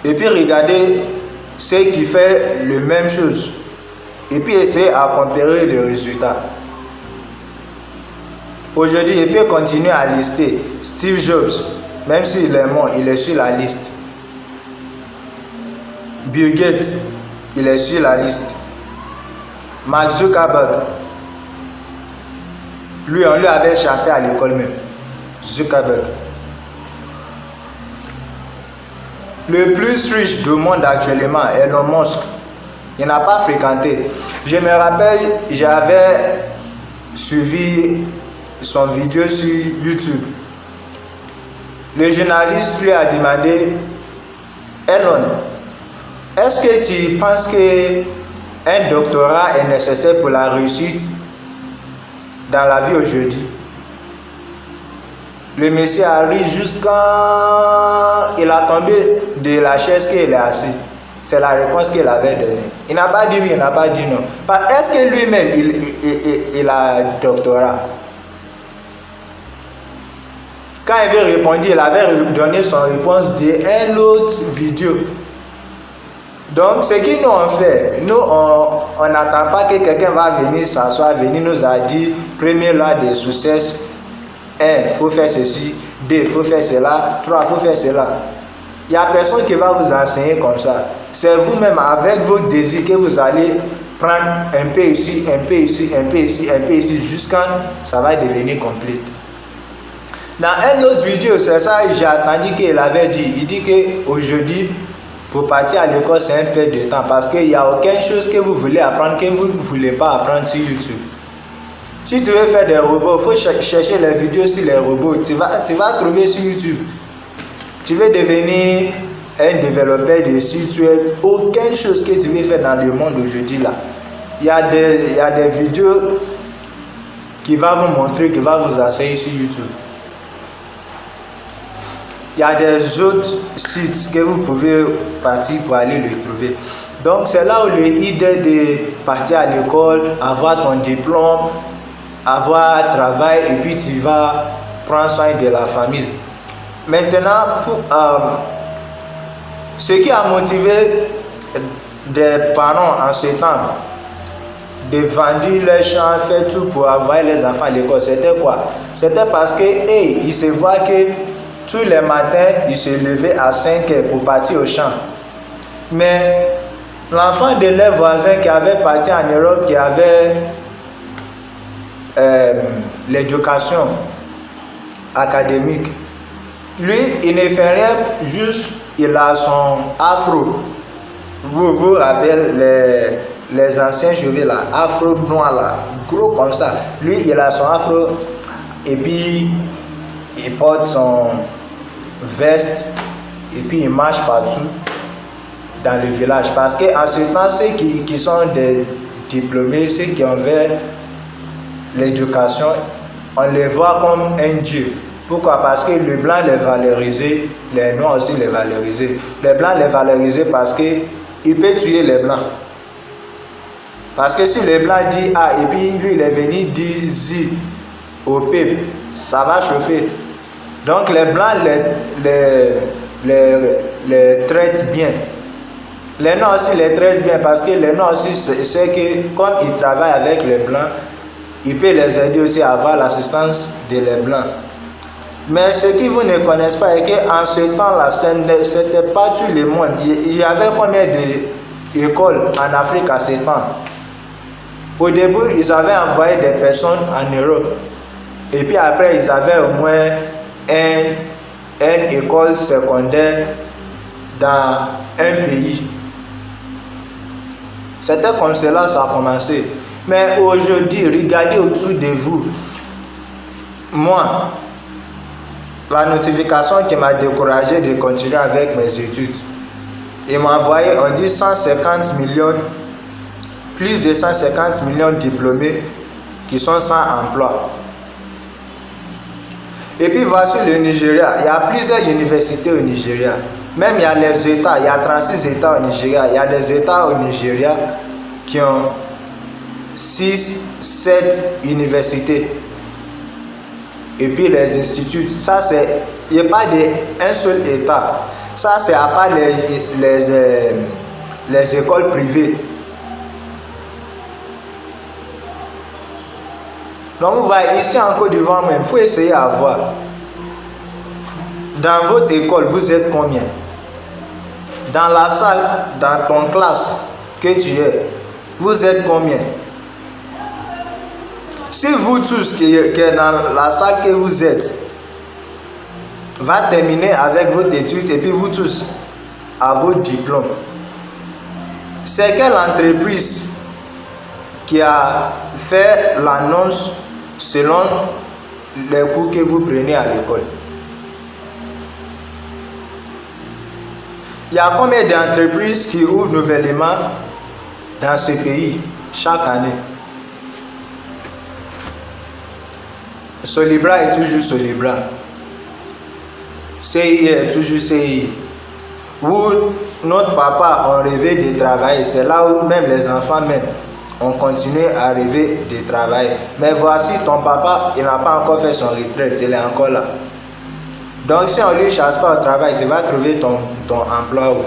et puis regarder ceux qui font la même chose et puis essayer à comparer les résultats. Aujourd'hui, il peut continuer à lister Steve Jobs, même s'il est mort, il est sur la liste. Bill Gates, il est sur la liste. Mark Zuckerberg, lui, on lui avait chassé à l'école même. Zuckerberg. Le plus riche du monde actuellement, Elon Musk, il n'a pas fréquenté. Je me rappelle, j'avais suivi son vidéo sur YouTube. Le journaliste lui a demandé, Elon, est-ce que tu penses qu'un doctorat est nécessaire pour la réussite dans la vie aujourd'hui? Le monsieur a ri jusqu'à il a tombé de la chaise qu'il est assis. C'est la réponse qu'il avait donnée. Il n'a pas dit oui, il n'a pas dit non. Est-ce que lui-même, il a un doctorat? Quand il avait répondu, il avait donné son réponse dans une autre vidéo. Donc, ce que nous on fait, nous, on n'attend pas que quelqu'un va venir s'asseoir, venir nous a dit, première loi de succès, 1, il faut faire ceci, 2, il faut faire cela, 3, il faut faire cela. Il n'y a personne qui va vous enseigner comme ça. C'est vous-même, avec vos désirs, que vous allez prendre un peu ici, un peu ici, un peu ici, un peu ici, jusqu'à ça va devenir complet. Dans une autre vidéo, c'est ça, j'ai entendu qu'il avait dit. Il dit qu'aujourd'hui, pour partir à l'école, c'est un peu de temps. Parce qu'il n'y a aucune chose que vous voulez apprendre que vous ne voulez pas apprendre sur YouTube. Si tu veux faire des robots, il faut chercher les vidéos sur les robots. Tu vas trouver sur YouTube. Tu veux devenir un développeur de site web, aucune chose que tu veux faire dans le monde aujourd'hui là. Il y a des vidéos qui vont vous montrer, qui vont vous enseigner sur YouTube. Il y a des autres sites que vous pouvez partir pour aller le trouver. Donc c'est là où l'idée de partir à l'école, avoir ton diplôme, avoir un travail et puis tu vas prendre soin de la famille. Maintenant, ce qui a motivé des parents en ce temps de vendre leurs champs, faire tout pour envoyer les enfants à l'école, c'était quoi? C'était parce que ils se voient que tous les matins, ils se levaient à 5 heures pour partir au champ. Mais l'enfant de leur voisin qui avait parti en Europe, qui avait l'éducation académique, lui, il ne fait rien, juste il a son afro. Vous vous rappelez les anciens cheveux là, afro noir là, gros comme ça. Lui, il a son afro et puis il porte son veste et puis il marche partout dans le village. Parce qu'en ce temps, ceux qui sont des diplômés, ceux qui ont fait l'éducation, on les voit comme un dieu. Pourquoi? Parce que le blanc les valorisait, les noirs aussi les valorisaient. Les blancs les valorisaient parce qu'il peut tuer les blancs. Parce que si le blanc dit A et puis lui il est venu dire Z au peuple, ça va chauffer. Donc les blancs les traitent bien. Les noirs aussi les traitent bien parce que les noirs aussi c'est que comme ils travaillent avec les blancs, ils peuvent les aider aussi à avoir l'assistance de les blancs. Mais ce que vous ne connaissez pas est qu'en ce temps-là, ce n'était pas tout le monde. Il y avait combien d'écoles en Afrique à ce temps? Au début, ils avaient envoyé des personnes en Europe. Et puis après, ils avaient au moins une école secondaire dans un pays. C'était comme cela ça a commencé. Mais aujourd'hui, regardez autour de vous. Moi, la notification qui m'a découragé de continuer avec mes études, il m'a envoyé, on dit 150 millions, plus de 150 millions de diplômés qui sont sans emploi. Et puis voici le Nigeria, il y a plusieurs universités au Nigeria. Même il y a les États, il y a 36 États au Nigeria. Il y a des États au Nigeria qui ont 6, 7 universités. Et puis les instituts, ça c'est, il n'y a pas d'un seul État. Ça, c'est à part les écoles privées. Donc, vous voyez, ici en Côte d'Ivoire même, il faut essayer à voir. Dans votre école, vous êtes combien? Dans la salle, dans ton classe que tu es, vous êtes combien? Si vous tous qui êtes dans la salle que vous êtes, va terminer avec votre étude et puis vous tous à votre diplôme, c'est quelle entreprise qui a fait l'annonce selon les cours que vous prenez à l'école? Il y a combien d'entreprises qui ouvrent nouvellement dans ce pays chaque année? Solibra est toujours Solibra. CI est toujours CI. Où notre papa a rêvé de travailler, c'est là où même les enfants même ont continué à rêver de travailler. Mais voici ton papa, il n'a pas encore fait son retraite, il est encore là. Donc si on ne lui chasse pas au travail, tu vas trouver ton emploi où?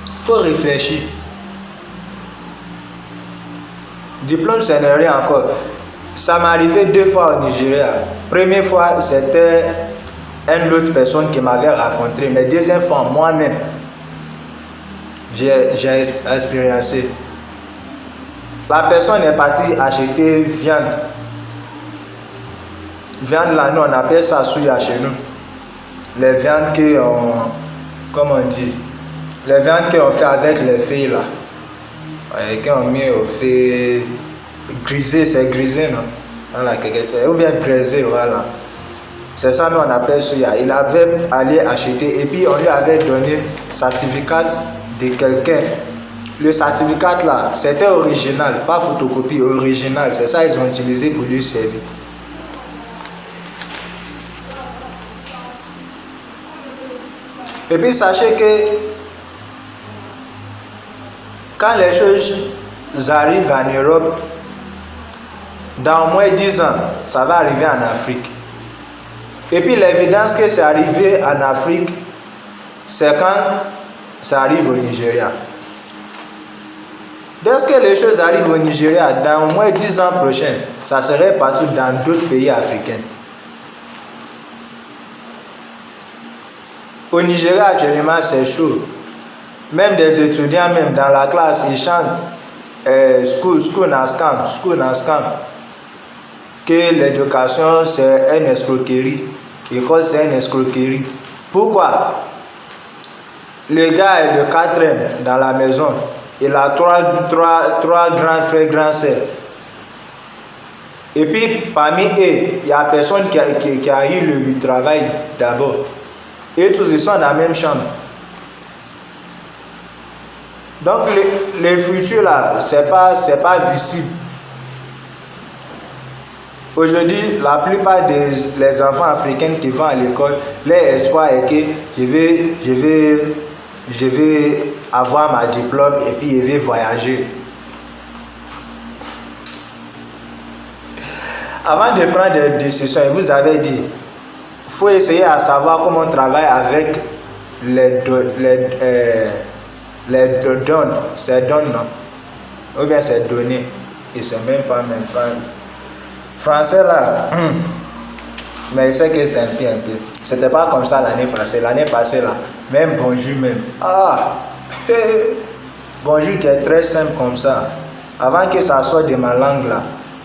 Il faut réfléchir. Diplôme, ce n'est rien encore. Ça m'est arrivé 2 fois au Nigeria. Première fois, c'était une autre personne qui m'avait raconté. Mais deuxième fois, moi-même, j'ai expérimenté. La personne est partie acheter viande. Viande là, nous on appelle ça souya chez nous. Les viandes comment on dit, les viandes qu'on fait avec les feuilles là. Qu'on met au fait grisé, c'est grisé non? Voilà, ou bien braisé, voilà. C'est ça nous on appelle souya. Il avait allé acheter et puis on lui avait donné certificat de quelqu'un. Le certificat là, c'était original, pas photocopie, original. C'est ça ils ont utilisé pour lui servir. Et puis sachez que quand les choses arrivent en Europe, dans au moins 10 ans, ça va arriver en Afrique. Et puis l'évidence que c'est arrivé en Afrique, c'est quand ça arrive au Nigeria. Dès que les choses arrivent au Nigeria, dans au moins 10 ans prochains, ça serait partout dans d'autres pays africains. Au Nigeria, actuellement, c'est chaud. Même des étudiants, même dans la classe, ils chantent school na scam. Que l'éducation, c'est une escroquerie. L'école, c'est une escroquerie. Pourquoi? Le gars est le 4e dans la maison. Il a trois grands frères, grands sœurs. Et puis, parmi eux, il y a personne qui a eu le travail d'abord. Et tous ils sont dans la même chambre. Donc le futur là, c'est pas visible. Aujourd'hui, la plupart des enfants africains qui vont à l'école, leur espoir est que je vais avoir ma diplôme et puis je vais voyager. Avant de prendre des décisions, vous avez dit, il faut essayer à savoir comment on travaille avec les données. C'est données, non? Ou bien c'est données. Et c'est même pas français là. Mais c'est que c'est un peu. C'était pas comme ça l'année passée. L'année passée là, même bonjour même. Bonjour qui est très simple comme ça. Avant que ça sorte de ma langue là,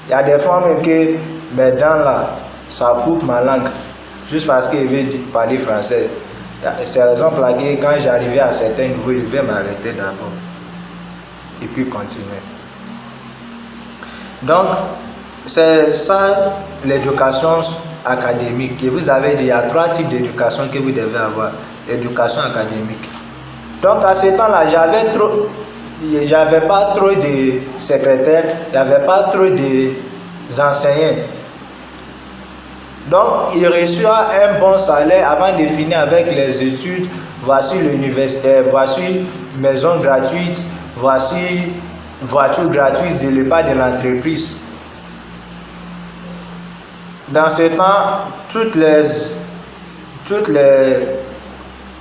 il y a des fois même que mes dents là, ça coupe ma langue. Juste parce qu'il veut parler français. C'est la raison pour laquelle quand j'arrivais à certains niveaux, il devait m'arrêter d'abord. Et puis continuer. Donc, c'est ça l'éducation académique. Et vous avez dit, il y a 3 types d'éducation que vous devez avoir. L'éducation académique. Donc à ce temps-là, j'avais pas trop de secrétaires, il n'y avait pas trop d'enseignants. Donc, il reçoit un bon salaire avant de finir avec les études. Voici l'université, voici maison gratuite, voici voiture gratuite de l'épargne de l'entreprise. Dans ce temps, toutes les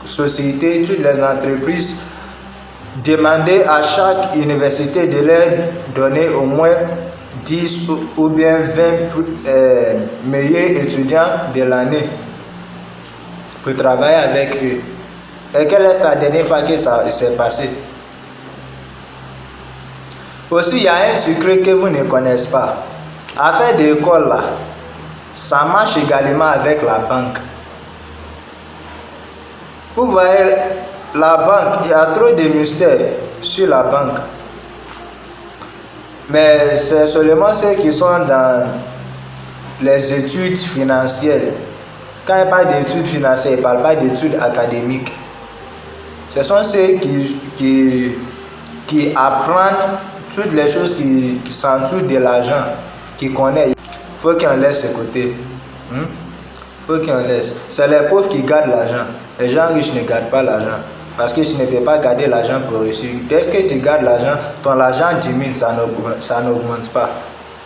sociétés, toutes les entreprises demander à chaque université de leur donner au moins 10 ou bien 20 meilleurs étudiants de l'année pour travailler avec eux. Et quelle est la dernière fois que ça s'est passé? Aussi, il y a un secret que vous ne connaissez pas. Affaire d'école là, ça marche également avec la banque. Vous voyez, la banque, il y a trop de mystères sur la banque. Mais c'est seulement ceux qui sont dans les études financières. Quand il parle d'études financières, il ne parle pas d'études académiques. Ce sont ceux qui apprennent toutes les choses qui s'entourent de l'argent, qui connaissent. Il faut qu'on laisse ce côté. Faut qu'on laisse. C'est les pauvres qui gardent l'argent. Les gens riches ne gardent pas l'argent. Parce que tu ne peux pas garder l'argent pour réussir. Dès que tu gardes l'argent, ton argent diminue, ça n'augmente pas.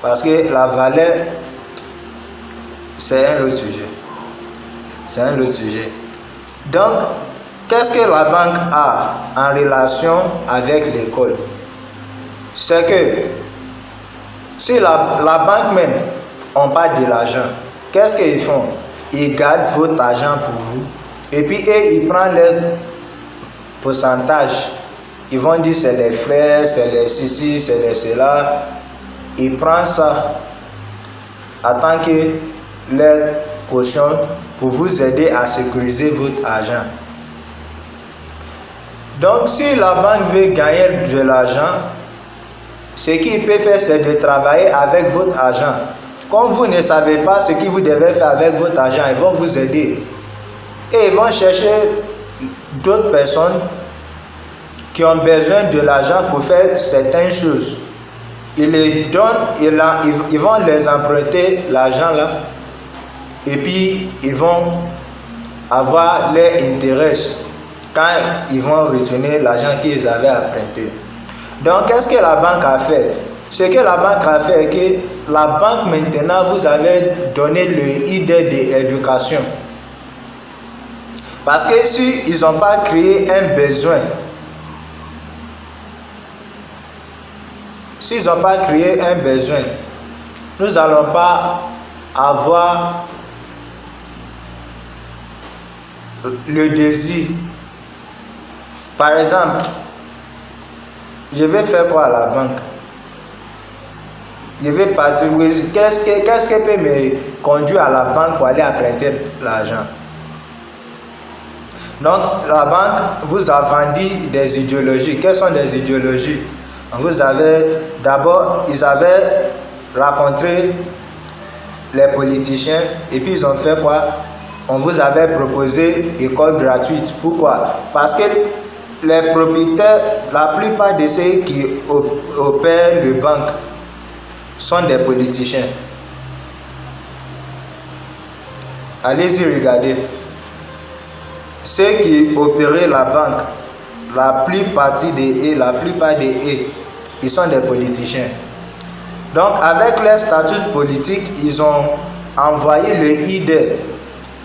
Parce que la valeur, c'est un autre sujet. C'est un autre sujet. Donc, qu'est-ce que la banque a en relation avec l'école? C'est que si la banque même, on parle de l'argent, qu'est-ce qu'ils font? Ils gardent votre argent pour vous. Et puis, ils prennent leur pourcentage. Ils vont dire c'est les frères, c'est les ceci, c'est les cela. Ils prennent ça en tant que leur caution pour vous aider à sécuriser votre argent. Donc, si la banque veut gagner de l'argent, ce qu'il peut faire, c'est de travailler avec votre argent. Comme vous ne savez pas ce que vous devez faire avec votre argent, ils vont vous aider. Et ils vont chercher d'autres personnes qui ont besoin de l'argent pour faire certaines choses. Ils les donnent, ils vont les emprunter l'argent là. Et puis, ils vont avoir leur intérêt quand ils vont retourner l'argent qu'ils avaient emprunté. Donc, qu'est-ce que la banque a fait? Ce que la banque a fait, c'est que la banque maintenant vous avez donné l'idée d'éducation. Parce que si ils n'ont pas créé un besoin, s'ils n'ont pas créé un besoin, nous n'allons pas avoir le désir. Par exemple, je vais faire quoi à la banque? Je vais partir. Qu'est-ce qui peut me conduire à la banque pour aller emprunter l'argent? Donc, la banque vous a vendu des idéologies. Quelles sont les idéologies? Vous avez, d'abord, ils avaient rencontré les politiciens et puis ils ont fait quoi? On vous avait proposé école gratuite. Pourquoi? Parce que les propriétaires, la plupart de ceux qui opèrent les banques sont des politiciens. Allez-y regarder. Ceux qui opéraient la banque, la plupart des ils sont des politiciens. Donc avec leur statut politique, ils ont envoyé le idée.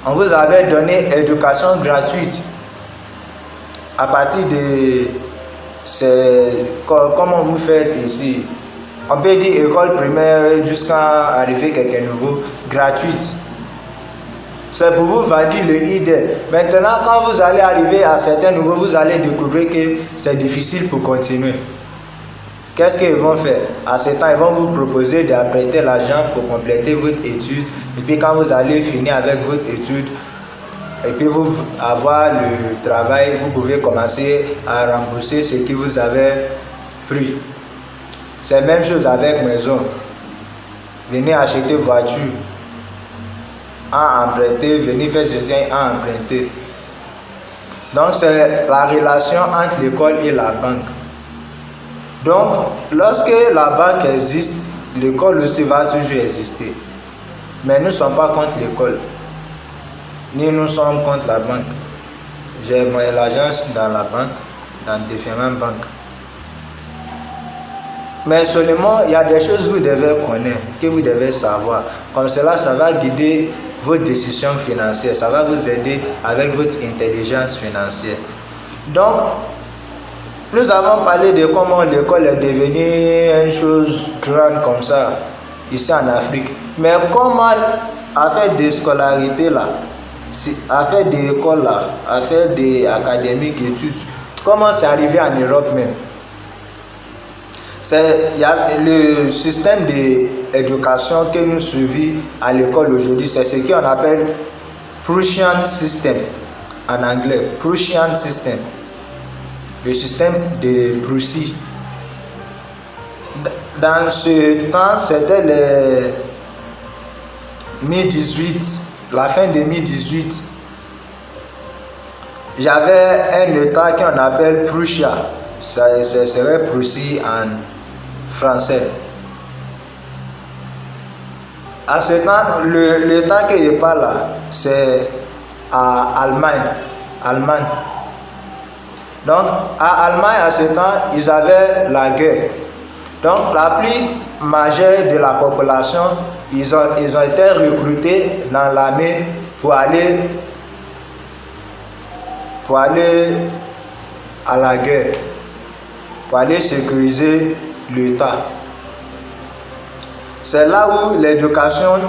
On vous avait donné éducation gratuite. À partir de comment vous faites ici, on peut dire école primaire jusqu'à arriver quelque nouveau, gratuite. C'est pour vous vendre l'idée. Maintenant, quand vous allez arriver à certains niveaux, vous allez découvrir que c'est difficile pour continuer. Qu'est-ce qu'ils vont faire? À ce temps, ils vont vous proposer d'emprunter l'argent pour compléter votre étude. Et puis quand vous allez finir avec votre étude, et puis vous avoir le travail, vous pouvez commencer à rembourser ce que vous avez pris. C'est la même chose avec maison. Venez acheter voiture, à emprunter, venez faire ceci, à emprunter. Donc c'est la relation entre l'école et la banque. Donc lorsque la banque existe, l'école aussi va toujours exister. Mais nous ne sommes pas contre l'école, ni nous sommes contre la banque. J'ai mon argent dans la banque, dans différentes banques. Mais seulement, il y a des choses que vous devez connaître, que vous devez savoir. Comme cela, ça va guider vos décisions financières. Ça va vous aider avec votre intelligence financière. Donc, nous avons parlé de comment l'école est devenue une chose grande comme ça, ici en Afrique. Mais comment affaire de scolarité là, affaire d'école là, affaire d'académique, études, comment c'est arrivé en Europe même? Il y a le système d'éducation que nous suivons à l'école aujourd'hui, c'est ce qu'on appelle Prussian System en anglais, Prussian System, le système de Prussie. Dans ce temps, c'était les mi-18, la fin de mi-18. J'avais un état qu'on appelle Prussia, ça serait Prussie en français. À ce temps, l'état qui n'est pas là, c'est à Allemagne. Donc, à Allemagne, à ce temps, ils avaient la guerre. Donc, la plus majeure de la population, ils ont été recrutés dans l'armée pour aller à la guerre, pour aller sécuriser l'État. C'est là où l'éducation,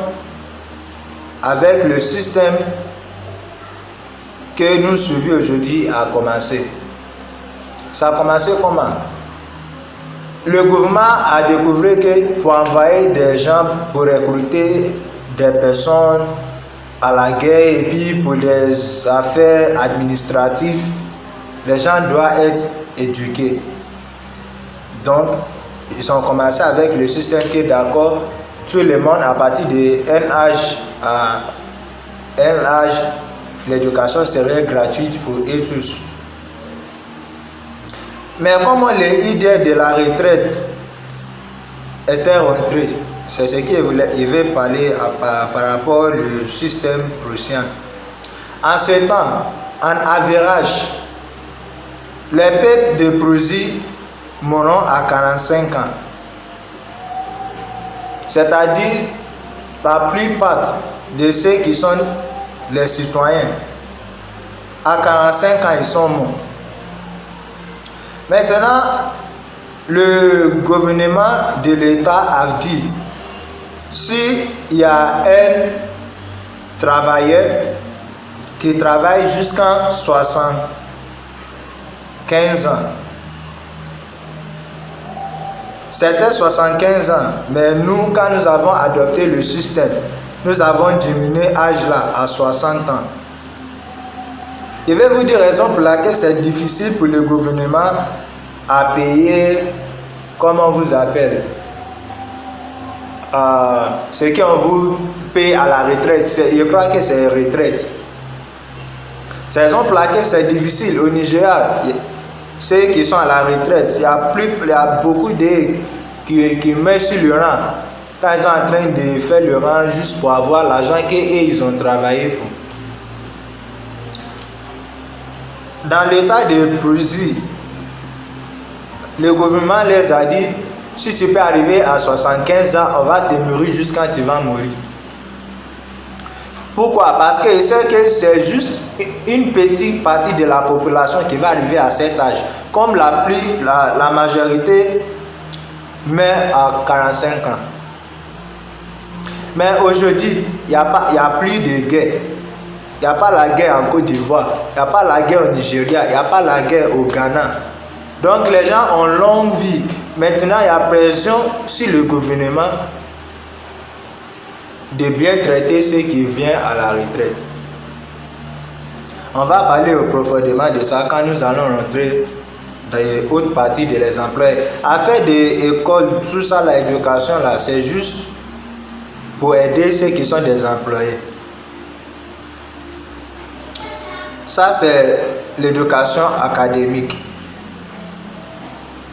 avec le système que nous suivons aujourd'hui, a commencé. Ça a commencé comment? Le gouvernement a découvert que pour envoyer des gens, pour recruter des personnes à la guerre et puis pour les affaires administratives, les gens doivent être éduqués. Donc, ils ont commencé avec le système qui est d'accord, tout le monde à partir d'un âge à un âge, l'éducation serait gratuite pour eux tous. Mais comment les idées de la retraite étaient rentrées, c'est ce qu'il veut parler par rapport au système prussien. En ce temps, en average, les peuples de Prussie mourront à 45 ans. C'est-à-dire, la plupart de ceux qui sont les citoyens, à 45 ans, ils sont morts. Maintenant, le gouvernement de l'État a dit, s'il y a un travailleur qui travaille jusqu'à 75 ans, c'était 75 ans, mais nous, quand nous avons adopté le système, nous avons diminué l'âge là à 60 ans. Je vais vous dire la raison pour laquelle c'est difficile pour le gouvernement à payer, comment on vous appelle, ce qu'on vous paye à la retraite. Je crois que c'est retraite. C'est la raison pour laquelle c'est difficile. Au Nigeria, ceux qui sont à la retraite, il y a beaucoup de qui meurent sur le rang quand ils sont en train de faire le rang juste pour avoir l'argent qu'ils ont travaillé pour. Dans l'état de Prussie, le gouvernement les a dit, si tu peux arriver à 75 ans, on va te nourrir jusqu'à quand tu vas mourir. Pourquoi? Parce qu'ils savent que c'est juste une petite partie de la population qui va arriver à cet âge. Comme la majorité meurt à 45 ans. Mais aujourd'hui, il n'y a plus de guerre. Il n'y a pas la guerre en Côte d'Ivoire, il n'y a pas la guerre au Nigeria, il n'y a pas la guerre au Ghana. Donc les gens ont longue vie. Maintenant, il y a pression sur le gouvernement de bien traiter ceux qui viennent à la retraite. On va parler profondément de ça quand nous allons rentrer dans les autres parties de les employés. Affaire des écoles, tout ça, l'éducation là, c'est juste pour aider ceux qui sont des employés. Ça, c'est l'éducation académique.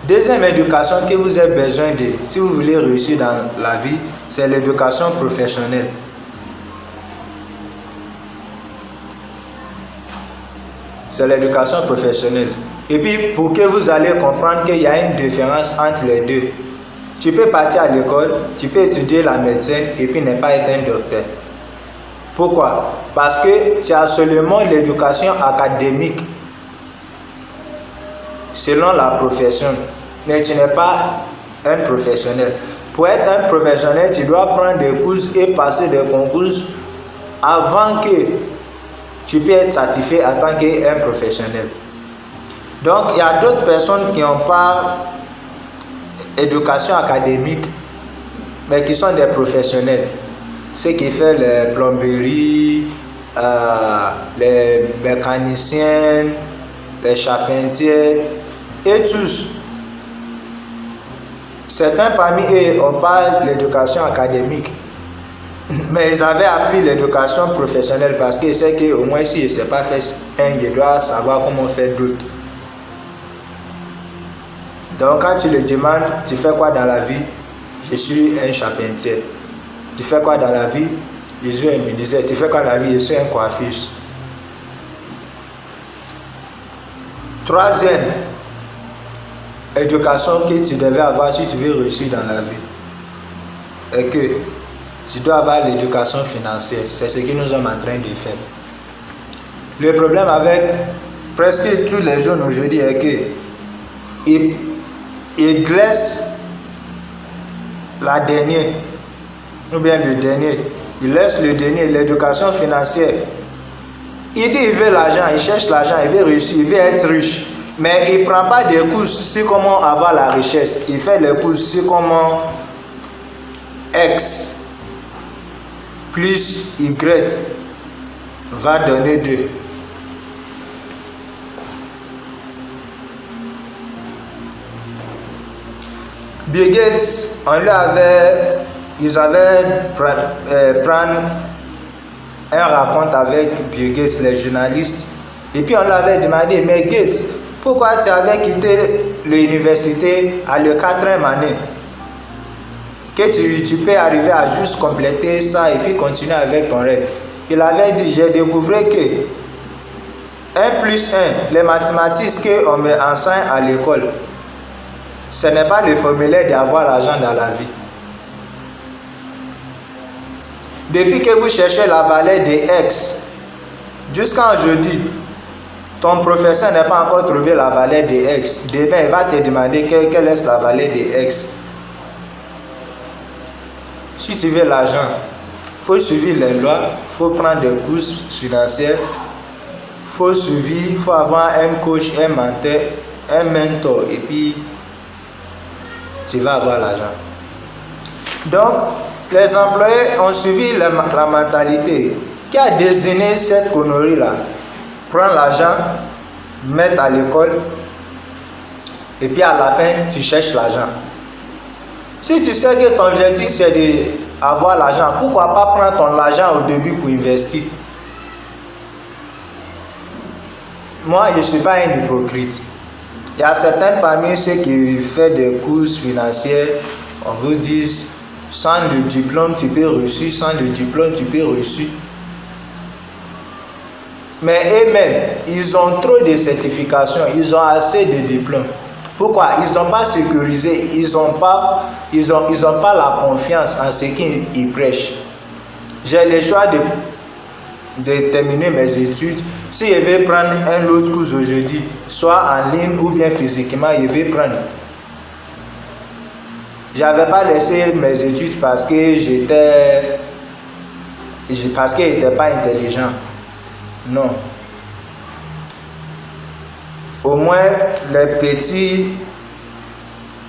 Deuxième éducation que vous avez besoin de, si vous voulez réussir dans la vie, c'est l'éducation professionnelle. C'est l'éducation professionnelle. Et puis, pour que vous allez comprendre qu'il y a une différence entre les deux. Tu peux partir à l'école, tu peux étudier la médecine et puis ne pas être un docteur. Pourquoi? Parce que tu as seulement l'éducation académique selon la profession, mais tu n'es pas un professionnel. Pour être un professionnel, tu dois prendre des cours et passer des concours avant que tu puisses être certifié en tant qu'un professionnel. Donc, il y a d'autres personnes qui n'ont pas d'éducation académique, mais qui sont des professionnels. Ceux qui font les plomberies, les mécaniciens, les charpentiers, et tous. Certains parmi eux n'ont pas l'éducation académique, mais ils avaient appris l'éducation professionnelle parce qu'ils savent qu'au moins si il ne sait pas faire un, il doit savoir comment faire d'autres. Donc quand tu le demandes, tu fais quoi dans la vie? Je suis un charpentier. Tu fais quoi dans la vie? Je suis un menuisier. Tu fais quoi dans la vie? Je suis un coiffeur. Troisième éducation que tu devais avoir si tu veux réussir dans la vie est que tu dois avoir l'éducation financière. C'est ce que nous sommes en train de faire. Le problème avec presque tous les jeunes aujourd'hui est que ils laissent la dernière, ou bien le dernier, ils laissent le dernier, l'éducation financière. Il dit il veut l'argent, il cherche l'argent, il veut réussir, il veut être riche. Mais il ne prend pas des cours sur comment avoir la richesse. Il fait les cours sur comment X plus Y va donner 2. Bill Gates, ils avaient prendre un raconte avec Bill Gates, les journalistes, et puis on lui avait demandé, mais Gates, pourquoi tu avais quitté l'université à la 4e année? Que tu peux arriver à juste compléter ça et puis continuer avec ton rêve. Il avait dit, j'ai découvert que 1 plus 1, les mathématiques qu'on me enseigne à l'école, ce n'est pas le formulaire d'avoir l'argent dans la vie. Depuis que vous cherchez la valeur de X, jusqu'à aujourd'hui, ton professeur n'a pas encore trouvé la valeur de X. Demain, il va te demander quelle est la valeur de X. Si tu veux l'argent, il faut suivre les lois, il faut prendre des cours financiers, il faut avoir un coach, un mentor, et puis tu vas avoir l'argent. Donc, les employés ont suivi la mentalité qui a désigné cette connerie-là. Prends l'argent, mettre à l'école, et puis à la fin, tu cherches l'argent. Si tu sais que ton objectif c'est d'avoir l'argent, pourquoi pas prendre ton argent au début pour investir? Moi, je ne suis pas un hypocrite. Il y a certains parmi ceux qui font des courses financières, on vous dit, sans le diplôme tu peux réussir, sans le diplôme tu peux réussir. Mais eux-mêmes, ils ont trop de certifications, ils ont assez de diplômes. Pourquoi? Ils n'ont pas sécurisé, ils n'ont pas la confiance en ce qu'ils prêchent. J'ai le choix de terminer mes études. Si je vais prendre un autre cours aujourd'hui, soit en ligne ou bien physiquement, je vais prendre. Je n'avais pas laissé mes études parce que j'étais pas intelligent. Non. Au moins, les petits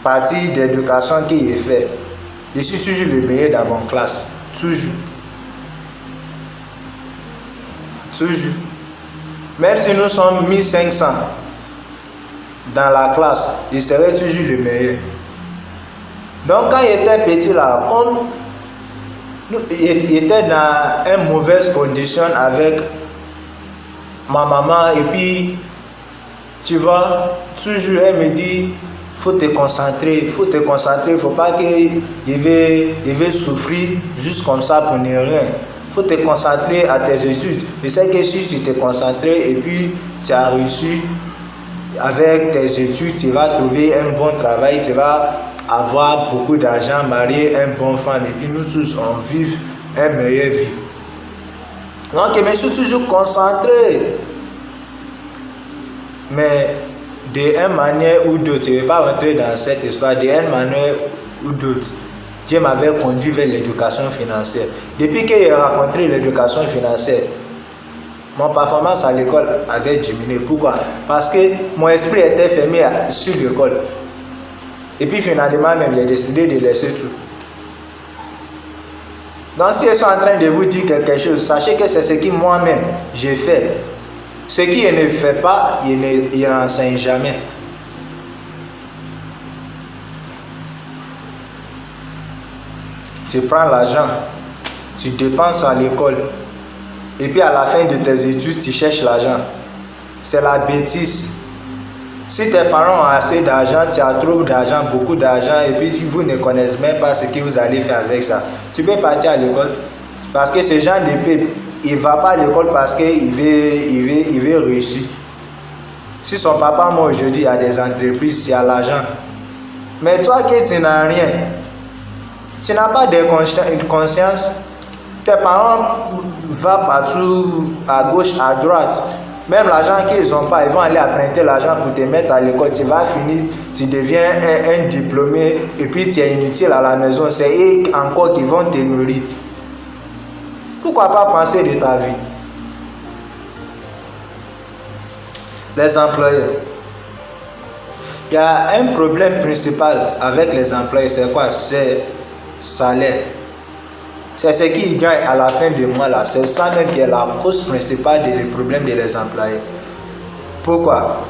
parties d'éducation qu'il a fait, je suis toujours le meilleur dans mon classe. Toujours. Toujours. Même si nous sommes 1500 dans la classe, je serai toujours le meilleur. Donc quand il était petit là, il était dans une mauvaise condition avec ma maman et puis tu vois, toujours elle me dit faut te concentrer, faut pas que il veut souffrir juste comme ça pour ne rien. Faut te concentrer à tes études. Je sais que si tu te concentres et puis tu as réussi avec tes études, tu vas trouver un bon travail, tu vas avoir beaucoup d'argent, marier un bon femme et puis nous tous on vive une meilleure vie. Donc, je me suis toujours concentré. Mais d'une manière ou d'autre, je ne vais pas rentrer dans cette histoire, d'une manière ou d'autre, Dieu m'avait conduit vers l'éducation financière. Depuis que j'ai rencontré l'éducation financière, mon performance à l'école avait diminué. Pourquoi? Parce que mon esprit était fermé sur l'école. Et puis finalement, même, j'ai décidé de laisser tout. Donc si je suis en train de vous dire quelque chose, sachez que c'est ce que moi-même j'ai fait. Ce qui ne fait pas, il n'enseigne jamais. Tu prends l'argent, tu dépenses à l'école, et puis à la fin de tes études, tu cherches l'argent. C'est la bêtise. Si tes parents ont assez d'argent, tu as trop d'argent, beaucoup d'argent, et puis vous ne connaissez même pas ce que vous allez faire avec ça, tu peux partir à l'école. Parce que ce genre de peuple, il ne va pas à l'école parce qu'il veut réussir. Si son papa, moi aujourd'hui, a des entreprises, il a l'argent. Mais toi que tu n'as rien, tu n'as pas de conscience, tes parents vont partout, à gauche, à droite. Même l'argent qu'ils n'ont pas, ils vont aller emprunter l'argent pour te mettre à l'école. Tu vas finir, tu deviens un diplômé et puis tu es inutile à la maison. C'est eux encore qui vont te nourrir. Pourquoi pas penser de ta vie? Les employés. Il y a un problème principal avec les employés, c'est quoi? C'est salaire. C'est ce qu'ils gagnent à la fin du mois là. C'est ça même qui est la cause principale des problèmes des employés. Pourquoi?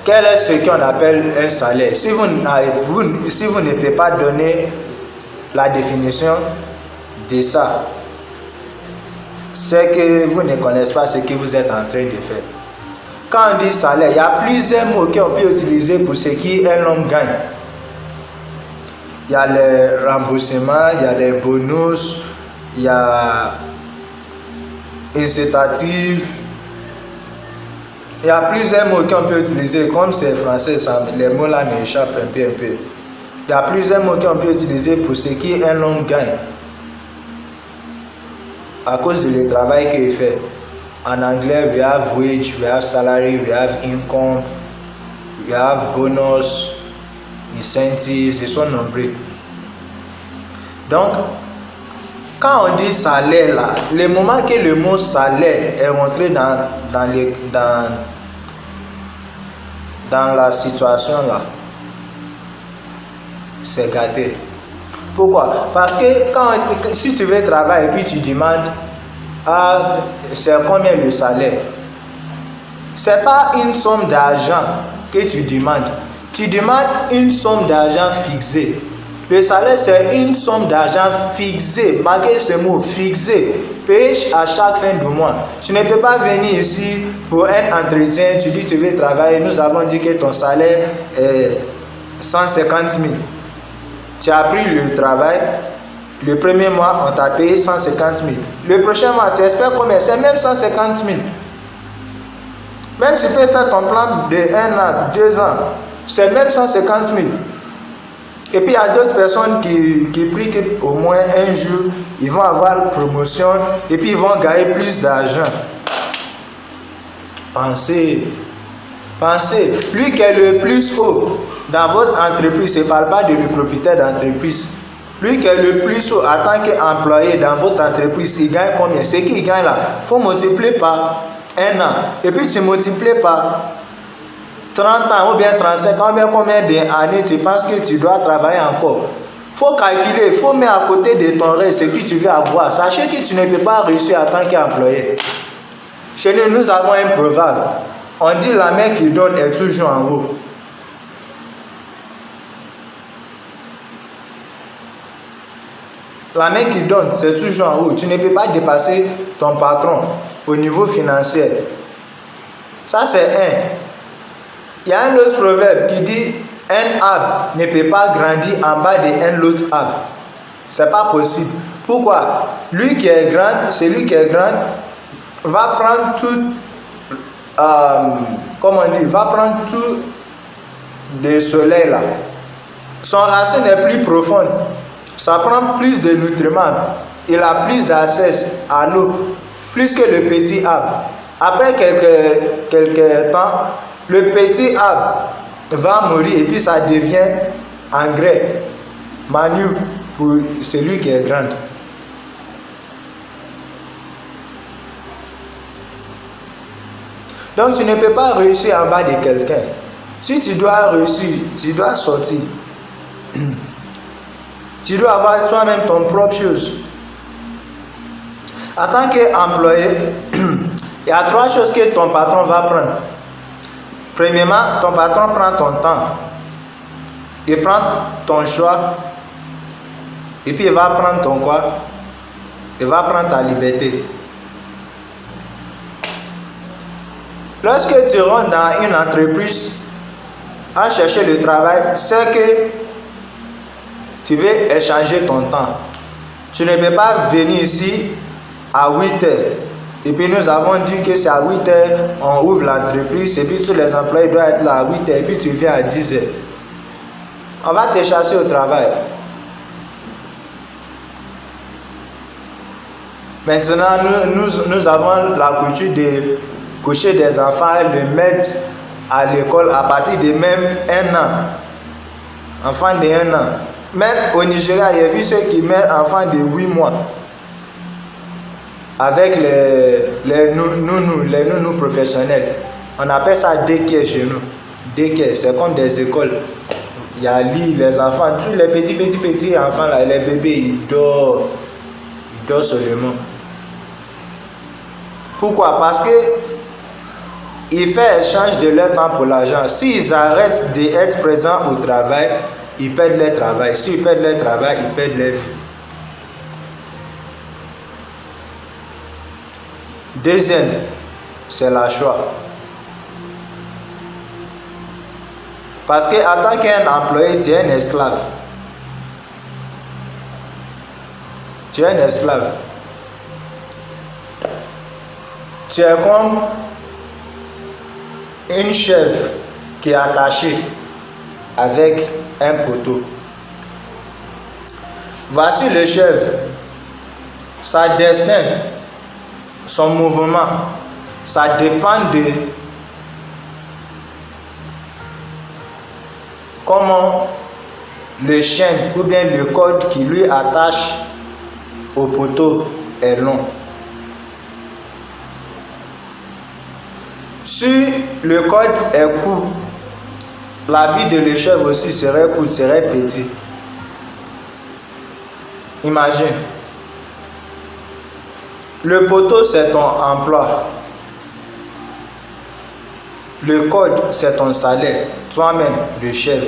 Quel est ce qu'on appelle un salaire? Si vous ne pouvez pas donner la définition de ça, c'est que vous ne connaissez pas ce que vous êtes en train de faire. Quand on dit salaire, il y a plusieurs mots qu'on peut utiliser pour ce qu'un homme gagne. Il y a les remboursements, il y a les bonus, il y a incitatifs. Il y a plusieurs mots qu'on peut utiliser, comme c'est français, les mots là m'échappent un peu. Il y a plusieurs mots qu'on peut utiliser pour ce qu'un homme gagne à cause du travail qu'il fait. En anglais, we have wage, we have salary, we have income, we have bonus, incentives, ils sont nombreux. Donc, quand on dit salaire là, le moment que le mot salaire est rentré dans la situation là, c'est gâté. Pourquoi? Parce que si tu veux travailler et puis tu demandes c'est combien le salaire, c'est pas une somme d'argent que tu demandes. Tu demandes une somme d'argent fixée. Le salaire, c'est une somme d'argent fixée. Marquez ce mot, fixé. Payé à chaque fin de mois. Tu ne peux pas venir ici pour un entretien. Tu dis tu veux travailler. Nous avons dit que ton salaire est 150 000. Tu as pris le travail. Le premier mois, on t'a payé 150 000. Le prochain mois, tu espères combien? C'est même 150 000. Même tu peux faire ton plan de 1 an, 2 ans. C'est même 150 000. Et puis il y a d'autres personnes qui prient qu'au moins un jour, ils vont avoir promotion et puis ils vont gagner plus d'argent. Pensez. Lui qui est le plus haut dans votre entreprise, je ne parle pas de le propriétaire d'entreprise. Lui qui est le plus haut en tant qu'employé dans votre entreprise, il gagne combien? Ce qu'il gagne là, il faut multiplier par 1 an. Et puis tu multiplies par 30 ans ou bien 35 ans, ou bien combien d'années tu penses que tu dois travailler encore. Il faut calculer, il faut mettre à côté de ton rêve ce que tu veux avoir. Sachez que tu ne peux pas réussir en tant qu'employé. Chez nous, nous avons un proverbe. On dit la main qui donne est toujours en haut. La main qui donne, c'est toujours en haut. Tu ne peux pas dépasser ton patron au niveau financier. Ça, c'est un. Il y a un autre proverbe qui dit un arbre ne peut pas grandir en bas d'un autre arbre. C'est pas possible. Pourquoi? Lui qui est grand, celui qui est grand va prendre tout, va prendre tout le soleil là. Son racine est plus profonde. Ça prend plus de nutriments. il a plus d'accès à l'eau, plus que le petit arbre. Après quelques temps, le petit arbre va mourir et puis ça devient engrais, manure pour celui qui est grand. Donc tu ne peux pas réussir en bas de quelqu'un. Si tu dois réussir, tu dois sortir. Tu dois avoir toi-même ton propre chose. En tant qu'employé, il y a 3 choses que ton patron va prendre. Premièrement, ton patron prend ton temps. Il prend ton choix. Et puis il va prendre ton quoi? Il va prendre ta liberté. Lorsque tu rentres dans une entreprise à chercher le travail, c'est que tu veux échanger ton temps. Tu ne peux pas venir ici à 8 heures. Et puis nous avons dit que c'est à 8 heures, on ouvre l'entreprise et puis tous les employés doivent être là à 8 heures et puis tu viens à 10 heures. On va te chasser au travail. Maintenant, nous avons la coutume de coucher des enfants et les mettre à l'école à partir de même 1 an. Enfant de 1 an. Même au Nigeria, il y a vu ceux qui mettent enfants de 8 mois. Avec les nounous professionnels. On appelle ça daycare chez nous. Daycare, c'est comme des écoles. Il y a lit, les enfants, tous les petits enfants, là, les bébés, ils dorment. Ils dorment seulement. Pourquoi? Parce que ils font échange de leur temps pour l'argent. S'ils arrêtent d'être présents au travail, ils perdent leur travail. S'ils perdent leur travail, ils perdent leur vie. Deuxième, c'est la choix. Parce que en tant qu'un employé, tu es un esclave. Tu es un esclave. Tu es comme une chèvre qui est attachée avec un poteau. Voici le chèvre. Sa destin, son mouvement, ça dépend de comment le chêne ou bien le corde qui lui attache au poteau est long. Si le code est court, la vie de le chèvre aussi serait courte, serait petit. Imagine. Le poteau, c'est ton emploi. Le code, c'est ton salaire. Toi-même, le chef.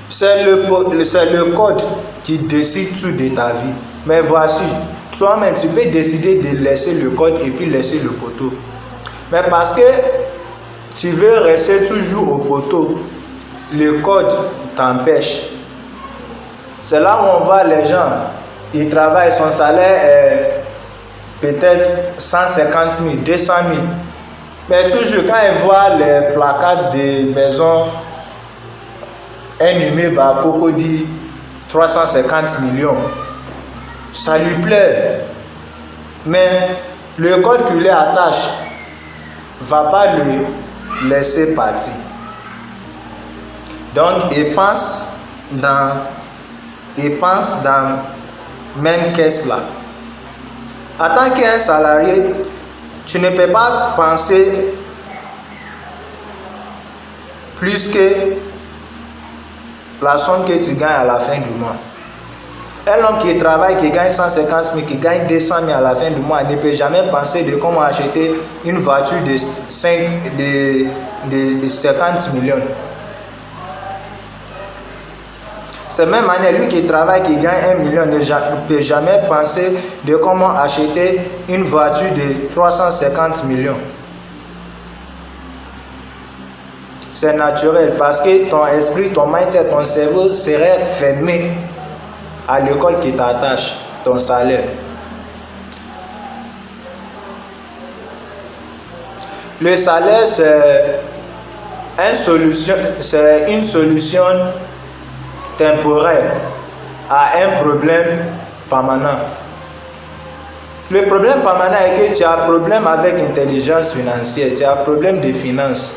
C'est le code qui décide tout de ta vie. Mais voici, toi-même, tu peux décider de laisser le code et puis laisser le poteau. Mais parce que tu veux rester toujours au poteau, le code t'empêche. C'est là où on voit les gens. Ils travaillent, son salaire est peut-être 150 000, 200 000. Mais toujours, quand ils voient les placards des maisons, un immeuble à Cocody, 350 millions, ça lui plaît. Mais le code qui lui attache ne va pas le laisser partir. Donc, il pense dans même caisse là. En tant qu'un salarié, tu ne peux pas penser plus que la somme que tu gagnes à la fin du mois. Un homme qui travaille, qui gagne 150 000, qui gagne 200 000 à la fin du mois, ne peut jamais penser de comment acheter une voiture de 50 millions. C'est même année, lui qui travaille, qui gagne 1 million, ne peut jamais penser de comment acheter une voiture de 350 millions. C'est naturel parce que ton esprit, ton mindset, ton cerveau serait fermé à l'école qui t'attache, ton salaire. Le salaire, c'est une solution temporaire a un problème permanent. Le problème permanent est que tu as un problème avec l'intelligence financière, tu as un problème de finances.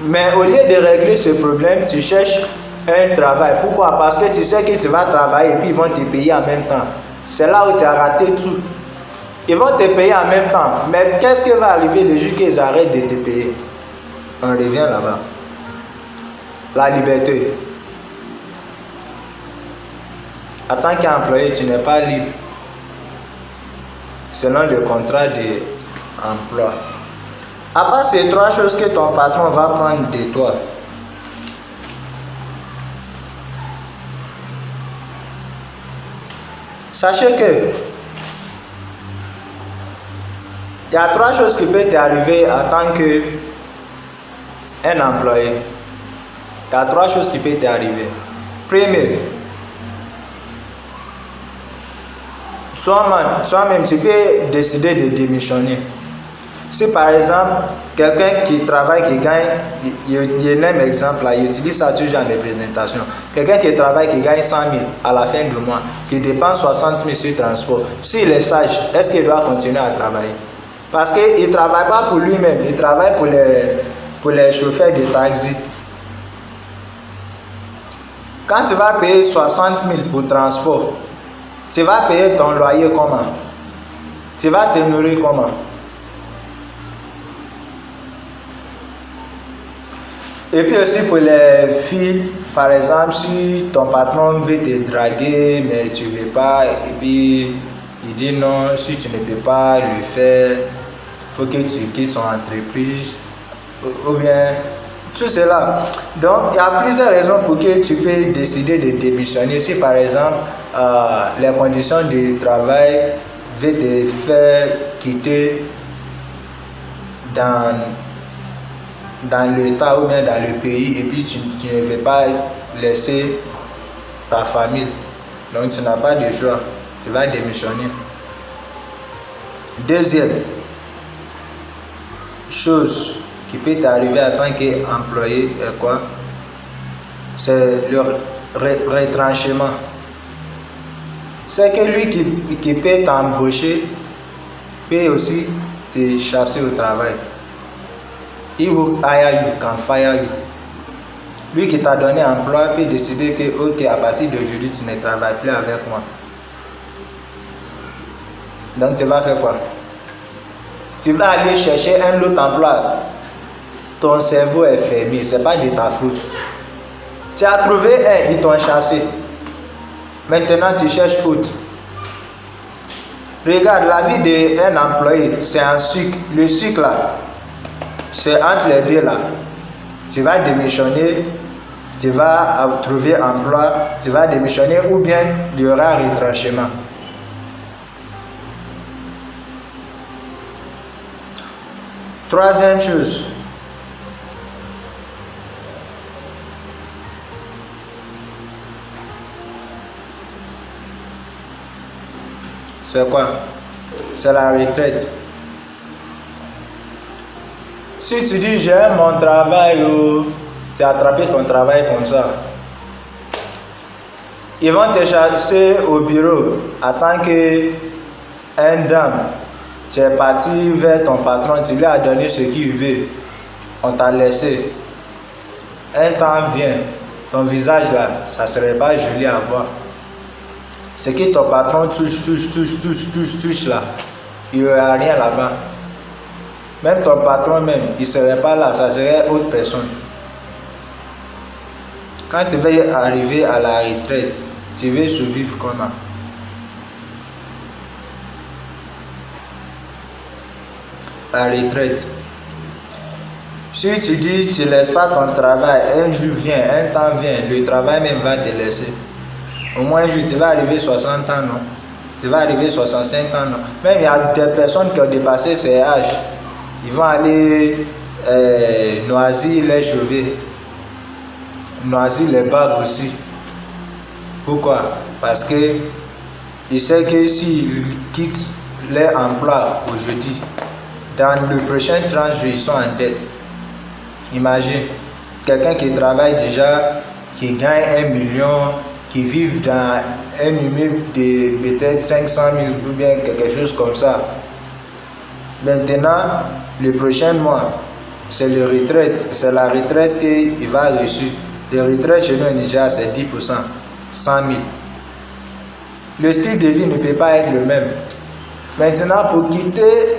Mais au lieu de régler ce problème, tu cherches un travail. Pourquoi? Parce que tu sais que tu vas travailler et puis ils vont te payer en même temps. C'est là où tu as raté tout. Ils vont te payer en même temps. Mais qu'est-ce qui va arriver le jour qu'ils arrêtent de te payer? On revient là-bas. La liberté. En tant qu'employé, tu n'es pas libre. Selon le contrat d'emploi. À part ces trois choses que ton patron va prendre de toi. Sachez que il y a trois choses qui peuvent t'arriver en tant qu'un employé. Il y a trois choses qui peuvent t'arriver. Premier, toi-même, tu peux décider de démissionner. Si par exemple, quelqu'un qui travaille, qui gagne, il y a un exemple là, il utilise ça toujours en représentation. Quelqu'un qui travaille, qui gagne 100 000 à la fin du mois, qui dépense 60 000 sur le transport, s'il est sage, est-ce qu'il doit continuer à travailler? Parce qu'il ne travaille pas pour lui-même, il travaille pour les chauffeurs de taxi. Quand tu vas payer 60 000 pour le transport, tu vas payer ton loyer comment? Tu vas te nourrir comment? Et puis aussi pour les filles, par exemple, si ton patron veut te draguer, mais tu ne veux pas, et puis il dit non, si tu ne peux pas le faire, il faut que tu quittes son entreprise, ou bien tout cela. Donc, il y a plusieurs raisons pour que tu peux décider de démissionner. Si par exemple, les conditions de travail veulent te faire quitter dans l'État ou bien dans le pays, et puis tu ne veux pas laisser ta famille. Donc, tu n'as pas de choix. Tu vas démissionner. Deuxième chose qui peut t'arriver en tant qu'employé est quoi? C'est le retranchement. C'est que lui qui peut t'embaucher peut aussi te chasser au travail. He will hire you, can fire you. Lui qui t'a donné emploi peut décider que, ok, à partir d'aujourd'hui, tu ne travailles plus avec moi. Donc, tu vas faire quoi? Tu vas aller chercher un autre emploi. Ton cerveau est fermé, ce n'est pas de ta faute. Tu as trouvé un, ils t'ont chassé. Maintenant, tu cherches autre. Regarde, la vie d'un employé, c'est un cycle. Le cycle là, c'est entre les deux là. Tu vas démissionner, tu vas trouver emploi, tu vas démissionner ou bien il y aura retranchement. Troisième chose. C'est quoi? C'est la retraite. Si tu dis j'aime mon travail, tu as attrapé ton travail comme ça, ils vont te chasser au bureau en tant qu'un dame. Tu es parti vers ton patron, tu lui as donné ce qu'il veut, on t'a laissé. Un temps vient, ton visage là, ça ne serait pas joli à voir. Ce que ton patron touche là, il n'y aura rien là-bas. Même ton patron même, il ne serait pas là, ça serait autre personne. Quand tu vas arriver à la retraite, tu veux survivre comment? La retraite. Si tu dis tu ne laisses pas ton travail, un jour vient, un temps vient, le travail même va te laisser. Au moins un jour, tu vas arriver 60 ans, non? Tu vas arriver 65 ans, non? Même il y a des personnes qui ont dépassé ces âges. Ils vont aller noisir les cheveux, noisir les barbes aussi. Pourquoi? Parce que ils savent que s'ils quittent leur emploi aujourd'hui, dans le prochain 30 jours, ils sont en dette. Imagine, quelqu'un qui travaille déjà, qui gagne 1 million, qui vivent dans un immeuble de peut-être 500 000 ou bien quelque chose comme ça. Maintenant, le prochain mois, c'est le retraite, c'est la retraite qu'il va reçu. Le retraite chez nous au Niger, c'est 10%, 100 000. Le style de vie ne peut pas être le même. Maintenant, pour quitter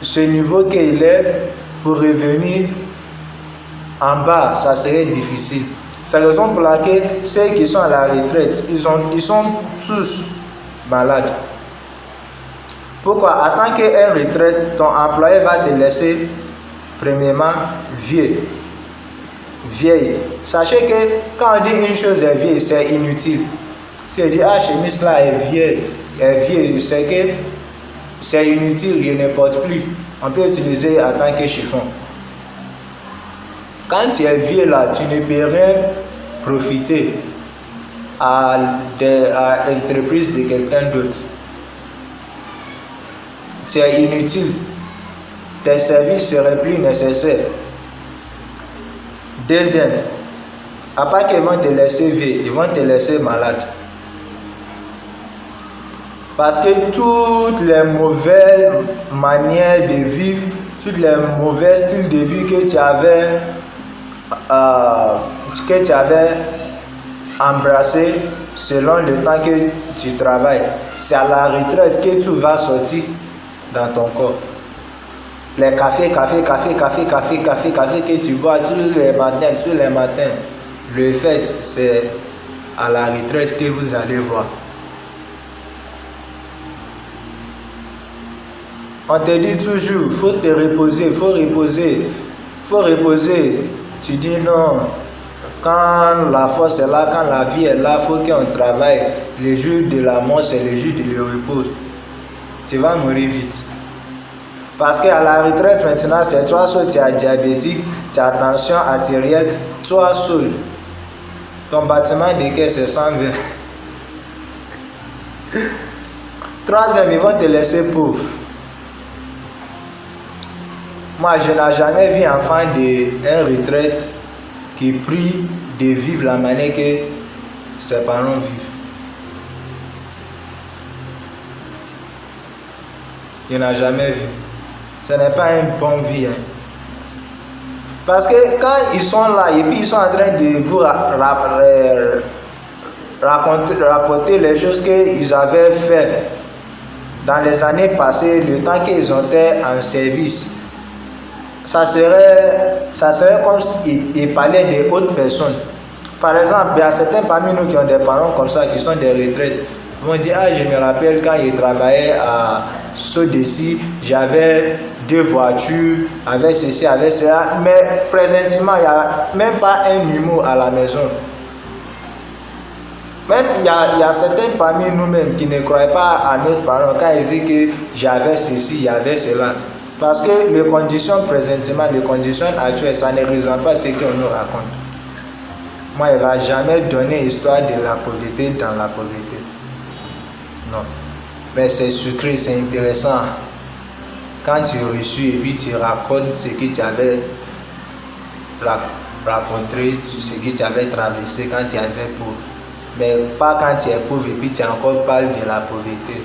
ce niveau qu'il est, pour revenir en bas, ça serait difficile. C'est la raison pour laquelle ceux qui sont à la retraite, ils sont tous malades. Pourquoi? En tant qu'un retraite, ton employé va te laisser premièrement vieille. Sachez que quand on dit une chose est vieille, c'est inutile. Si on dit ah, chemise là est vieille, c'est que c'est inutile, je ne porte plus. On peut utiliser en tant que chiffon. Quand tu es vieux là, tu ne peux rien profiter à l'entreprise de quelqu'un d'autre. C'est inutile. Tes services seraient plus nécessaires. Deuxième, à part qu'ils vont te laisser vieux, ils vont te laisser malade. Parce que toutes les mauvaises manières de vivre, tous les mauvais styles de vie que tu avais embrassé selon le temps que tu travailles, c'est à la retraite que tu vas sortir dans ton corps. Les cafés que tu bois tous les matins, le fait, c'est à la retraite que vous allez voir. On te dit toujours, faut te reposer, faut reposer. Tu dis non, quand la force est là, quand la vie est là, faut qu'on travaille. Le jour de la mort, c'est le jour de le repos. Tu vas mourir vite. Parce qu'à la retraite maintenant, c'est toi seul, tu es diabétique, tu as tension artérielle, toi seul. Ton bâtiment de caisse c'est 120. Troisième, ils vont te laisser pauvre. Moi, je n'ai jamais vu un enfant d'un retraite qui prie de vivre la manière que ses parents vivent. Je n'ai jamais vu. Ce n'est pas une bonne vie. Parce que quand ils sont là et puis ils sont en train de vous rapporter les choses qu'ils avaient fait dans les années passées, le temps qu'ils étaient en service, ça serait comme s'ils parlaient de autres personnes. Par exemple, il y a certains parmi nous qui ont des parents comme ça, qui sont des retraites. Ils vont dire, ah, je me rappelle quand ils travaillaient à Sodeci, j'avais 2 voitures, avec ceci, avec cela. Mais présentement, il n'y a même pas un numéro à la maison. Même il y a certains parmi nous-mêmes qui ne croient pas à nos parents quand ils disent que j'avais ceci, il y avait cela. Parce que les conditions présentement, les conditions actuelles, ça ne représente pas ce qu'on nous raconte. Moi, il ne va jamais donner l'histoire de la pauvreté dans la pauvreté. Non. Mais c'est sucré, c'est intéressant. Quand tu reçus et puis tu racontes ce que tu avais rencontré, ce que tu avais traversé quand tu étais pauvre. Mais pas quand tu es pauvre et puis tu encore parles de la pauvreté.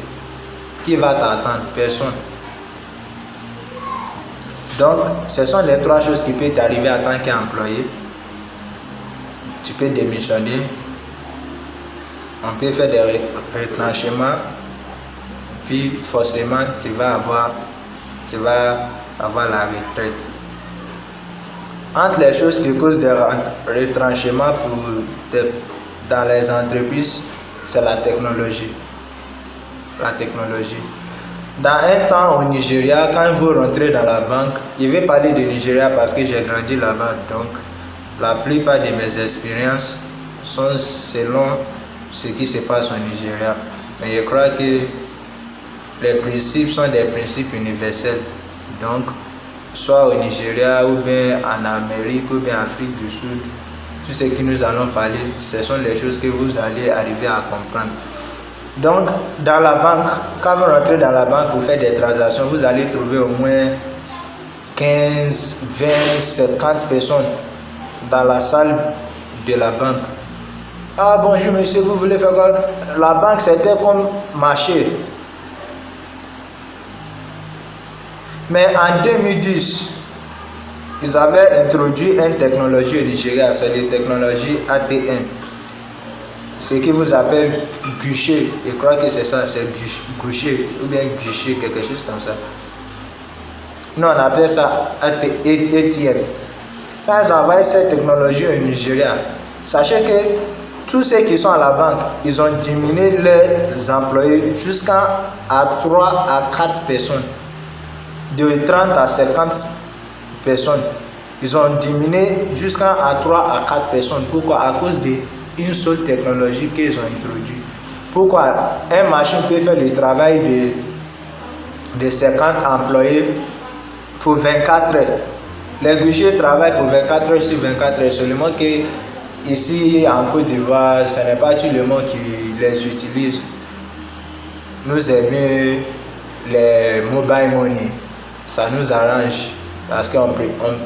Qui va t'entendre? Personne. Donc, ce sont les 3 choses qui peuvent t'arriver en tant qu'employé. Tu peux démissionner. On peut faire des retranchements. Puis, forcément, tu vas avoir la retraite. Entre les choses qui causent des retranchements dans les entreprises, c'est la technologie. La technologie. Dans un temps au Nigeria, quand vous rentrez dans la banque, je vais parler de Nigeria parce que j'ai grandi là-bas. Donc, la plupart de mes expériences sont selon ce qui se passe au Nigeria. Mais je crois que les principes sont des principes universels. Donc, soit au Nigeria, ou bien en Amérique, ou bien en Afrique du Sud, tout ce que nous allons parler, ce sont les choses que vous allez arriver à comprendre. Donc, dans la banque, quand vous rentrez dans la banque pour faire des transactions, vous allez trouver au moins 15, 20, 50 personnes dans la salle de la banque. Ah bonjour monsieur, vous voulez faire quoi? La banque c'était comme marché. Mais en 2010, ils avaient introduit une technologie au Nigeria, c'est la technologie ATM. Ce qui vous appelle guichet, je crois que c'est ça, c'est guichet ou bien guichet, quelque chose comme ça. Nous on appelle ça ATM. Quand ils ont envoyé cette technologie au Nigeria, sachez que tous ceux qui sont à la banque, ils ont diminué leurs employés jusqu'à 3 à 4 personnes. De 30 à 50 personnes. Ils ont diminué jusqu'à 3 à 4 personnes. Pourquoi? À cause d'une seule technologie qu'ils ont introduite. Pourquoi? Un machine peut faire le travail de 50 employés pour 24 heures. Les guichets travaillent pour 24 heures sur 24 heures. Seulement que ici en Côte d'Ivoire, ce n'est pas tout le monde qui les utilise. Nous aimons les mobile money. Ça nous arrange parce qu'on ne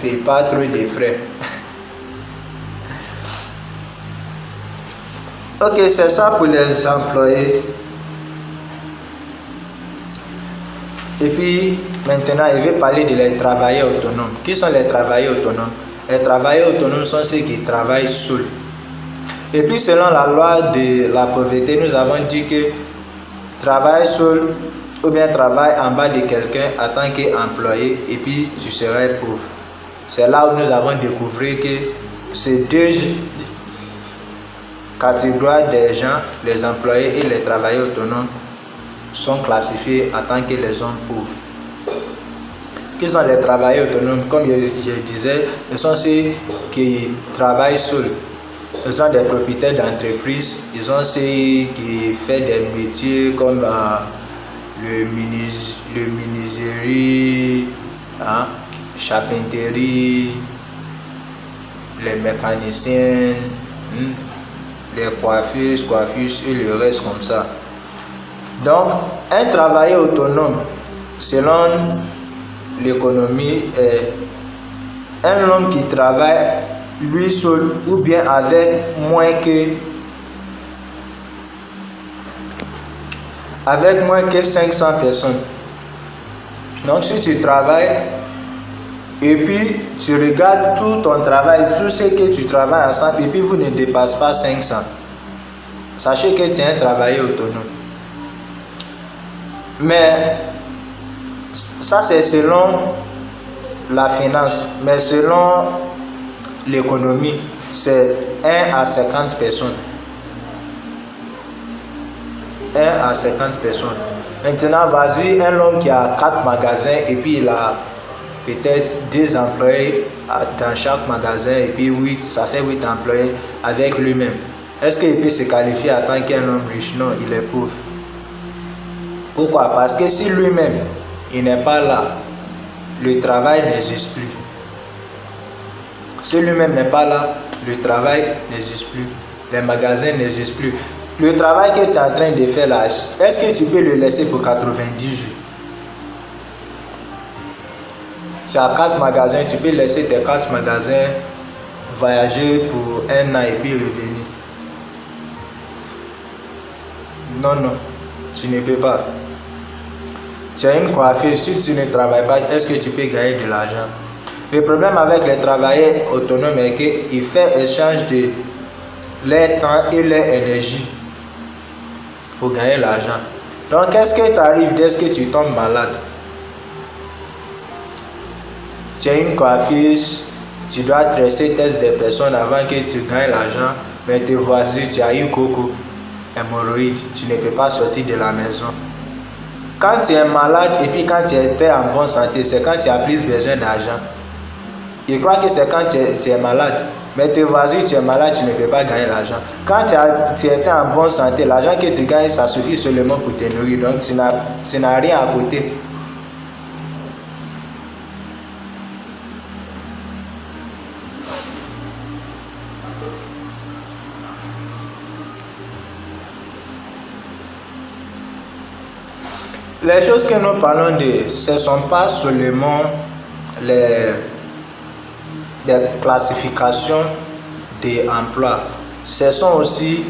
paye pas trop de frais. Ok, c'est ça pour les employés. Et puis maintenant, je vais parler de les travailleurs autonomes. Qui sont les travailleurs autonomes? Les travailleurs autonomes sont ceux qui travaillent seuls. Et puis selon la loi de la pauvreté, nous avons dit que travailler seul ou bien travailler en bas de quelqu'un en tant qu'employé et puis tu serais pauvre. C'est là où nous avons découvert que ces deux catégories de gens, les employés et les travailleurs autonomes, sont classifiés en tant que les hommes pauvres. Qui sont les travailleurs autonomes? Comme je disais, ce sont ceux qui travaillent seuls. Ils sont des propriétaires d'entreprises. Ils ont ceux qui font des métiers comme le menuiserie, charpenterie, les mécaniciens, les coiffeuses et le reste comme ça. Donc, un travailleur autonome, selon l'économie, est un homme qui travaille lui seul ou bien avec moins que 500 personnes. Donc si tu travailles et puis tu regardes tout ton travail, tout ce que tu travailles ensemble et puis vous ne dépassez pas 500, sachez que tu es un travailleur autonome. Mais ça c'est selon la finance, mais selon l'économie, c'est 1 à 50 personnes. 1 à 50 personnes. Maintenant, vas-y, un homme qui a 4 magasins et puis il a peut-être 2 employés dans chaque magasin et puis 8, ça fait 8 employés avec lui-même. Est-ce qu'il peut se qualifier en tant qu'un homme riche? Non, il est pauvre. Pourquoi? Parce que si lui-même, il n'est pas là, le travail n'existe plus. Si lui-même n'est pas là, le travail n'existe plus. Les magasins n'existent plus. Le travail que tu es en train de faire là, est-ce que tu peux le laisser pour 90 jours? Tu as 4 magasins, tu peux laisser tes 4 magasins voyager pour 1 an et puis revenir. Non, tu ne peux pas. Tu as une coiffure, si tu ne travailles pas, est-ce que tu peux gagner de l'argent? Le problème avec les travailleurs autonomes est qu'ils font échange de leur temps et leur énergie pour gagner l'argent. Donc, qu'est-ce qui t'arrive dès que tu tombes malade? Tu as une coiffeuse, tu dois tresser des personnes avant que tu gagnes l'argent, mais tes voisins, tu as eu coco, hémorroïde, tu ne peux pas sortir de la maison. Quand tu es malade et puis quand tu étais en bonne santé, c'est quand tu as plus besoin d'argent. Je crois que c'est quand tu es malade. Mais tes voisins, tu es malade, tu ne peux pas gagner l'argent. Quand tu étais en bonne santé, l'argent que tu gagnes, ça suffit seulement pour te nourrir. Donc tu n'as rien à côté. Les choses que nous parlons de, ce ne sont pas seulement les classifications des emplois. ce sont aussi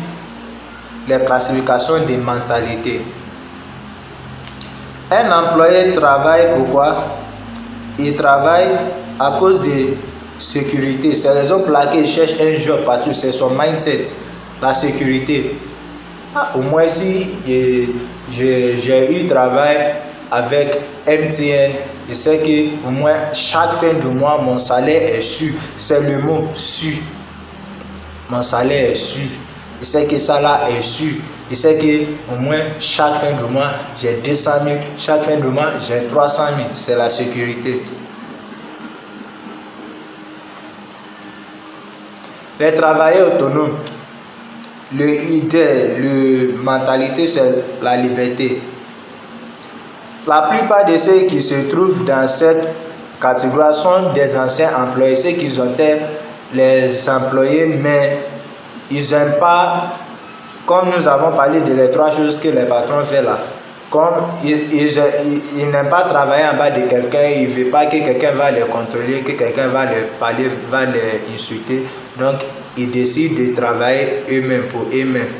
les classifications des mentalités. Un employé travaille pourquoi? Il travaille à cause de sécurité. C'est la raison pour laquelle il cherche un job partout. C'est son mindset, la sécurité. Au moins si j'ai eu travail avec MTN, je sais que au moins chaque fin de mois mon salaire est sûr. C'est le mot sûr. Mon salaire est sûr. Je sais que ça là est sûr. Je sais que au moins chaque fin de mois j'ai 200 000. Chaque fin de mois j'ai 300 000. C'est la sécurité. Les travailleurs autonomes, le mentalité c'est la liberté. La plupart de ceux qui se trouvent dans cette catégorie sont des anciens employés, ceux qui ont été les employés, mais ils n'aiment pas, comme nous avons parlé de les 3 choses que les patrons font là, comme ils n'aiment pas travailler en bas de quelqu'un, ils ne veulent pas que quelqu'un va les contrôler, que quelqu'un va les parler, va les insulter. Donc, ils décident de travailler eux-mêmes pour eux-mêmes.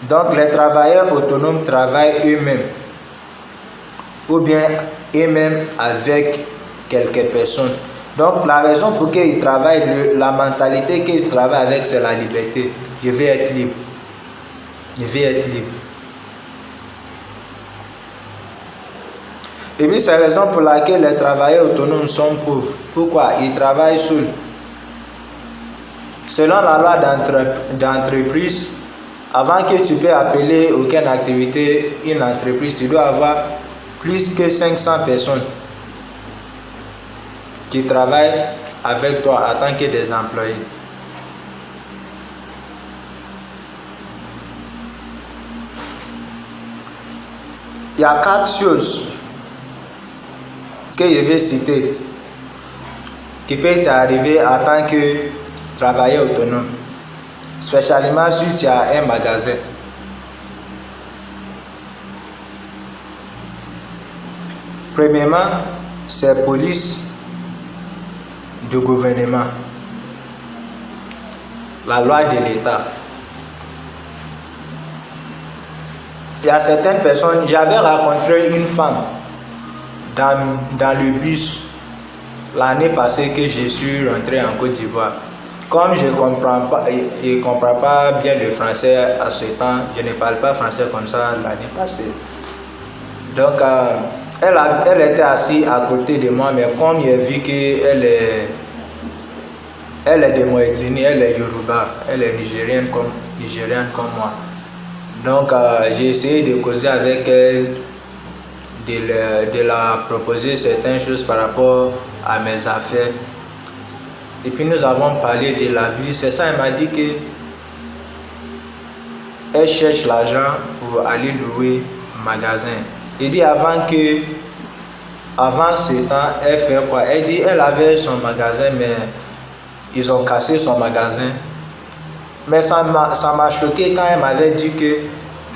Donc, les travailleurs autonomes travaillent eux-mêmes. Ou bien eux-mêmes avec quelques personnes. Donc, la raison pour laquelle ils travaillent, la mentalité qu'ils travaillent avec, c'est la liberté. Je vais être libre. Je vais être libre. Et puis, c'est la raison pour laquelle les travailleurs autonomes sont pauvres. Pourquoi? Ils travaillent seuls. Selon la loi d'entreprise, avant que tu puisses appeler aucune activité une entreprise, tu dois avoir plus que 500 personnes qui travaillent avec toi en tant que des employés. Il y a 4 choses que je vais citer qui peuvent t'arriver en tant que travailleur autonome, spécialement si tu as un magasin. Premièrement, c'est police du gouvernement, la loi de l'État. Il y a certaines personnes, j'avais rencontré une femme dans le bus l'année passée que je suis rentré en Côte d'Ivoire. Comme je ne comprends pas bien le français à ce temps, je ne parle pas français comme ça l'année passée. Donc, elle était assise à côté de moi, mais comme j'ai vu qu'elle est de Mauritanie, elle est Yoruba, elle est nigérienne comme moi. Donc, j'ai essayé de causer avec elle, de la proposer certaines choses par rapport à mes affaires. Et puis nous avons parlé de la vie. C'est ça, elle m'a dit que elle cherche l'argent pour aller louer un magasin. Elle dit avant ce temps, elle fait quoi? Elle dit elle avait son magasin, mais ils ont cassé son magasin. Mais ça m'a choqué quand elle m'avait dit que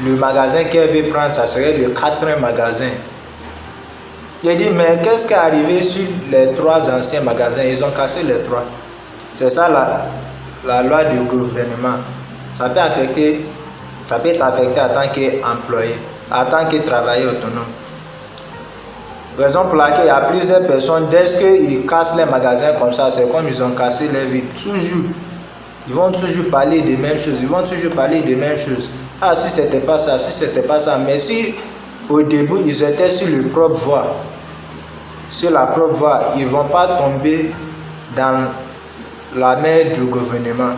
le magasin qu'elle veut prendre, ça serait le 4e magasin. J'ai dit, mais qu'est-ce qui est arrivé sur les 3 anciens magasins? Ils ont cassé les 3. C'est ça la loi du gouvernement. Ça peut t'affecter en tant qu'employé, en tant que travailleur autonome. Raison pour laquelle il y a plusieurs personnes, dès qu'ils cassent les magasins comme ça, c'est comme ils ont cassé leur vie. Toujours. Ils vont toujours parler des mêmes choses. Ah, si c'était pas ça, si c'était pas ça. Mais si au début ils étaient sur la propre voie, ils ne vont pas tomber dans la mer du gouvernement.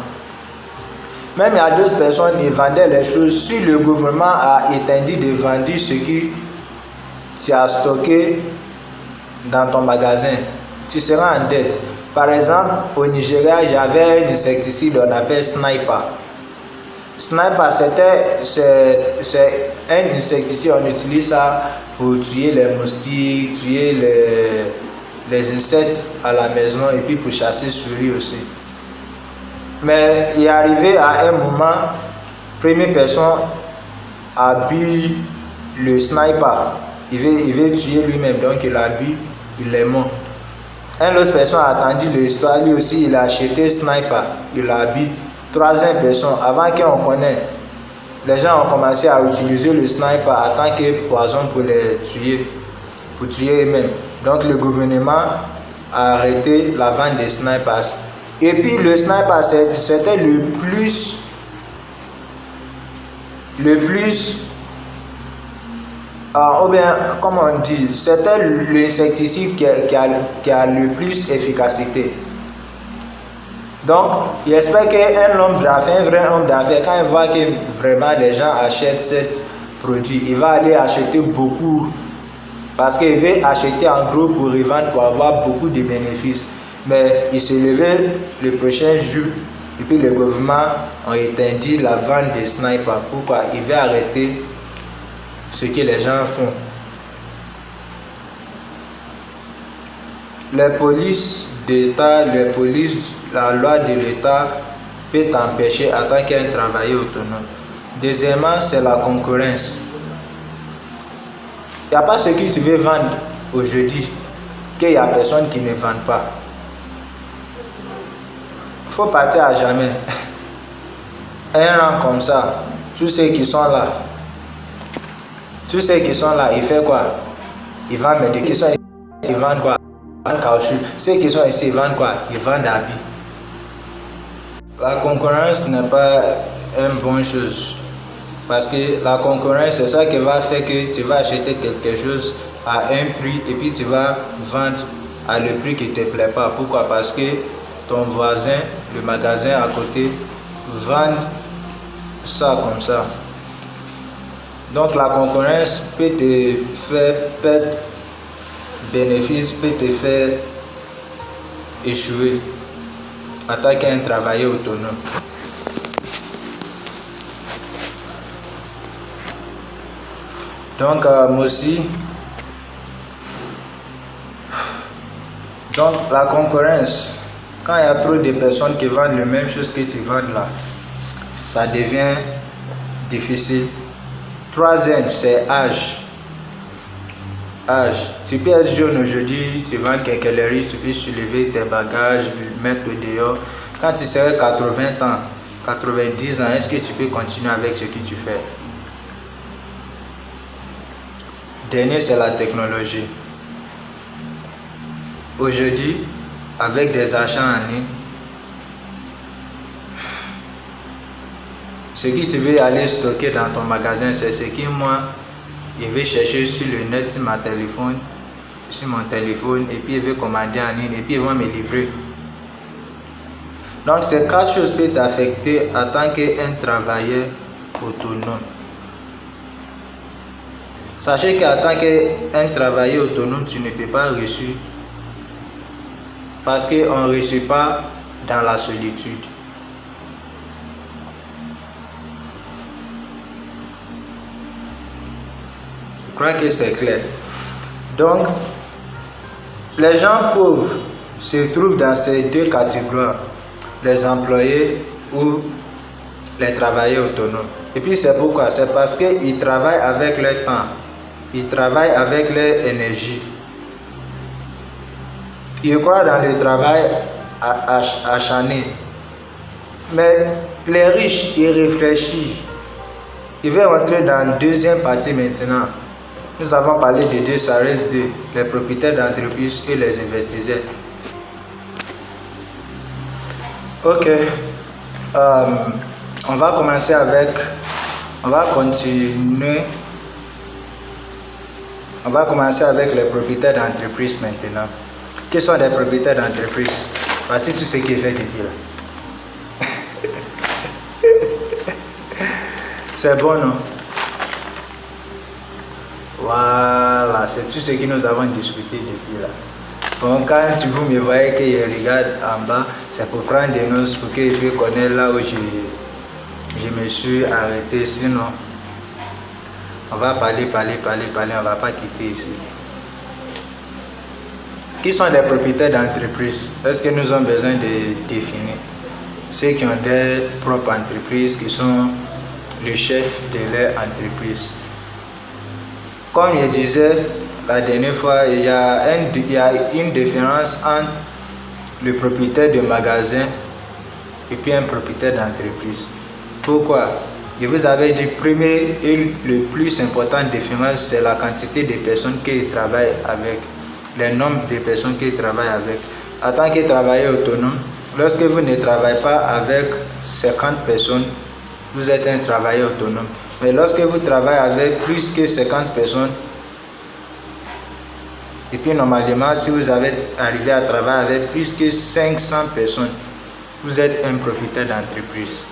Même il y a d'autres personnes qui vendaient les choses. Si le gouvernement a interdit de vendre ce que tu as stocké dans ton magasin, tu seras en dette. Par exemple, au Nigeria, j'avais un insecticide qu'on appelle Sniper. Sniper, c'est un insecticide, on utilise ça pour tuer les moustiques, tuer les insectes à la maison et puis pour chasser souris aussi. Mais il est arrivé à un moment, première personne a bu le Sniper. Il veut tuer lui-même, donc il a bu, il est mort. Une autre personne a attendu l'histoire, lui aussi il a acheté Sniper, il a bu, troisième personne. Avant qu'on connaisse, les gens ont commencé à utiliser le sniper en tant que poison pour les tuer, pour tuer eux-mêmes. Donc le gouvernement a arrêté la vente des snipers. Et puis le sniper, c'était le plus ou bien, comme on dit, c'était l'insecticide qui a le plus efficacité. Donc, j'espère qu'un homme d'affaires, un vrai homme d'affaires, quand il voit que vraiment les gens achètent ce produit, il va aller acheter beaucoup parce qu'il veut acheter en gros pour revendre pour avoir beaucoup de bénéfices. Mais il s'est levé le prochain jour et puis le gouvernement a interdit la vente des snipers. Pourquoi? Il veut arrêter ce que les gens font. Les polices d'État, la loi de l'État peut t'empêcher en tant qu'un travailleur autonome. Deuxièmement, c'est la concurrence. Il n'y a pas ce que tu veux vendre aujourd'hui qu'il n'y a personne qui ne vend pas. Il faut partir à jamais. Un rang comme ça, tous ceux qui sont là, ils font quoi? Ils vendent des qui sont ici, ils vendent quoi? Ils vendent caoutchouc. Ceux qui sont ici, ils vendent quoi? Ils vendent habits. La concurrence n'est pas une bonne chose. Parce que la concurrence, c'est ça qui va faire que tu vas acheter quelque chose à un prix et puis tu vas vendre à le prix qui ne te plaît pas. Pourquoi? Parce que ton voisin, le magasin à côté, vend ça comme ça. Donc la concurrence peut te faire perdre bénéfice, peut te faire échouer en tant qu'un travailleur autonome. Donc moi aussi, donc la concurrence, quand il y a trop de personnes qui vendent la même chose que tu vends là, ça devient difficile. Troisième, c'est âge. Tu peux être jeune aujourd'hui, tu vends quelques tu peux soulever tes bagages, mettre dehors. Quand tu serais 80 ans, 90 ans, est-ce que tu peux continuer avec ce que tu fais? Dernier, c'est la technologie. Aujourd'hui, avec des achats en ligne, ce que tu veux aller stocker dans ton magasin, c'est ce que moi, je vais chercher sur le net, sur mon téléphone, et puis je vais commander en ligne, et puis ils vont me livrer. Donc, ces quatre choses peuvent t'affecter en tant qu'un travailleur autonome. Sachez qu'en tant qu'un travailleur autonome, tu ne peux pas réussir parce qu'on ne réussit pas dans la solitude. Je crois que c'est clair. Donc, les gens pauvres se trouvent dans ces deux catégories, les employés ou les travailleurs autonomes. Et puis c'est pourquoi? C'est parce qu'ils travaillent avec leur temps, ils travaillent avec leur énergie. Ils croient dans le travail acharné. Mais les riches, ils réfléchissent. Je vais entrer dans la deuxième partie maintenant. Nous avons parlé de deux, ça reste deux, les propriétaires d'entreprise et les investisseurs. Ok, on va commencer avec, on va commencer avec les propriétaires d'entreprise maintenant. Qui sont les propriétaires d'entreprise? Voici tout ce qui est fait depuis là. C'est bon, non? Voilà, c'est tout ce que nous avons discuté depuis là. Bon, quand vous me voyez que je regarde en bas, c'est pour prendre des notes pour que je puisse connaître là où je me suis arrêté. Sinon, on va parler, on ne va pas quitter ici. Qui sont les propriétaires d'entreprise? Est-ce que nous avons besoin de définir? Ceux qui ont des propres entreprises, qui sont le chef de leur entreprise. Comme je disais la dernière fois, il y a une différence entre le propriétaire de magasin et puis un propriétaire d'entreprise. Pourquoi? Je vous avais dit, premier et le plus important différence, c'est la quantité de personnes qui travaillent avec, le nombre de personnes qui travaillent avec. En tant que travailleur autonome, lorsque vous ne travaillez pas avec 50 personnes, vous êtes un travailleur autonome. Mais lorsque vous travaillez avec plus que 50 personnes, et puis normalement, si vous avez arrivé à travailler avec plus que 500 personnes, vous êtes un propriétaire d'entreprise.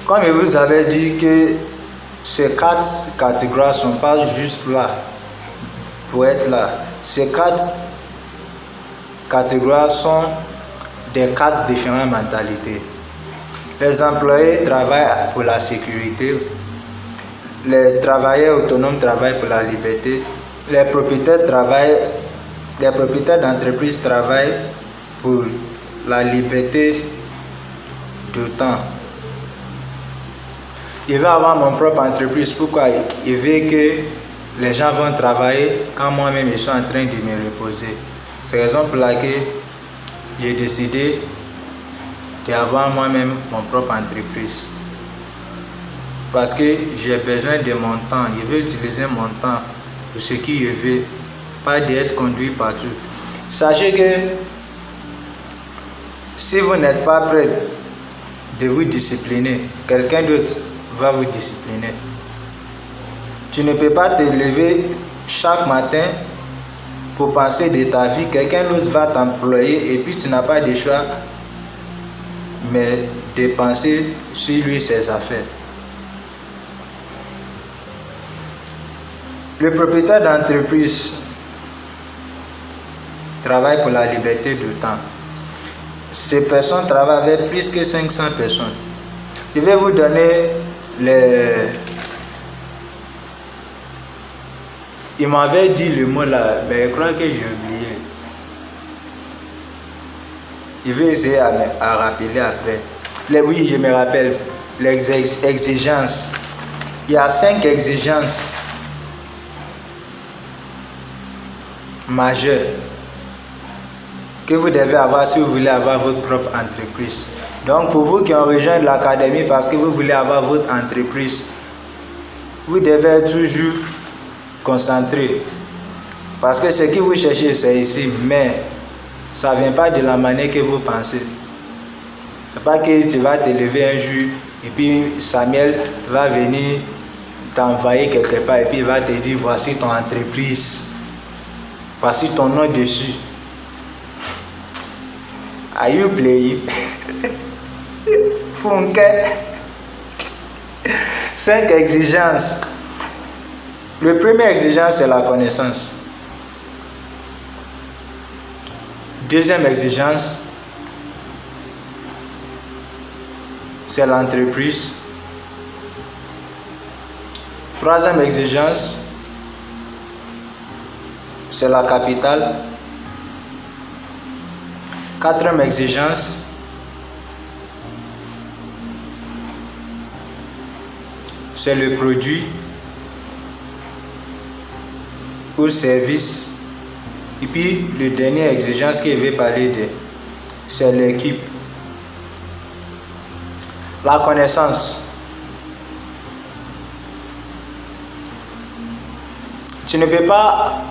Comme je vous avais dit que ces 4 catégories ne sont pas juste là pour être là. Ces 4 catégories sont des 4 différentes mentalités. Les employés travaillent pour la sécurité, les travailleurs autonomes travaillent pour la liberté, les propriétaires d'entreprise travaillent pour la liberté du temps. Je vais avoir mon propre entreprise. Pourquoi? Je veux que les gens vont travailler quand moi-même je suis en train de me reposer. C'est la raison pour laquelle j'ai décidé d'avoir moi-même mon propre entreprise. Parce que j'ai besoin de mon temps. Je veux utiliser mon temps pour ce que je veux, pas d'être conduit partout. Sachez que si vous n'êtes pas prêt de vous discipliner, quelqu'un d'autre va vous discipliner. Tu ne peux pas te lever chaque matin pour penser de ta vie. Quelqu'un d'autre va t'employer et puis tu n'as pas de choix mais de penser sur lui ses affaires. Le propriétaire d'entreprise travaille pour la liberté du temps. Ces personnes travaillent avec plus que 500 personnes. Je vais vous donner les... Il m'avait dit le mot là, mais je crois que j'ai oublié. Je vais essayer à rappeler après. Oui, je me rappelle. Les exigences. Il y a 5 exigences majeures que vous devez avoir si vous voulez avoir votre propre entreprise. Donc pour vous qui ont rejoint l'académie parce que vous voulez avoir votre entreprise, vous devez être toujours concentré. Parce que ce que vous cherchez c'est ici, mais ça ne vient pas de la manière que vous pensez. C'est pas que tu vas te lever un jour et puis Samuel va venir t'envoyer quelque part et puis il va te dire voici ton entreprise. Voici ton nom dessus. Are you playing? Funke. 5 exigences. Le premier exigence, c'est la connaissance. Deuxième exigence, c'est l'entreprise. Troisième exigence, c'est la capitale. Quatrième exigence, c'est le produit ou service. Et puis, le dernier exigence que je vais parler de, c'est l'équipe. La connaissance. Tu ne peux pas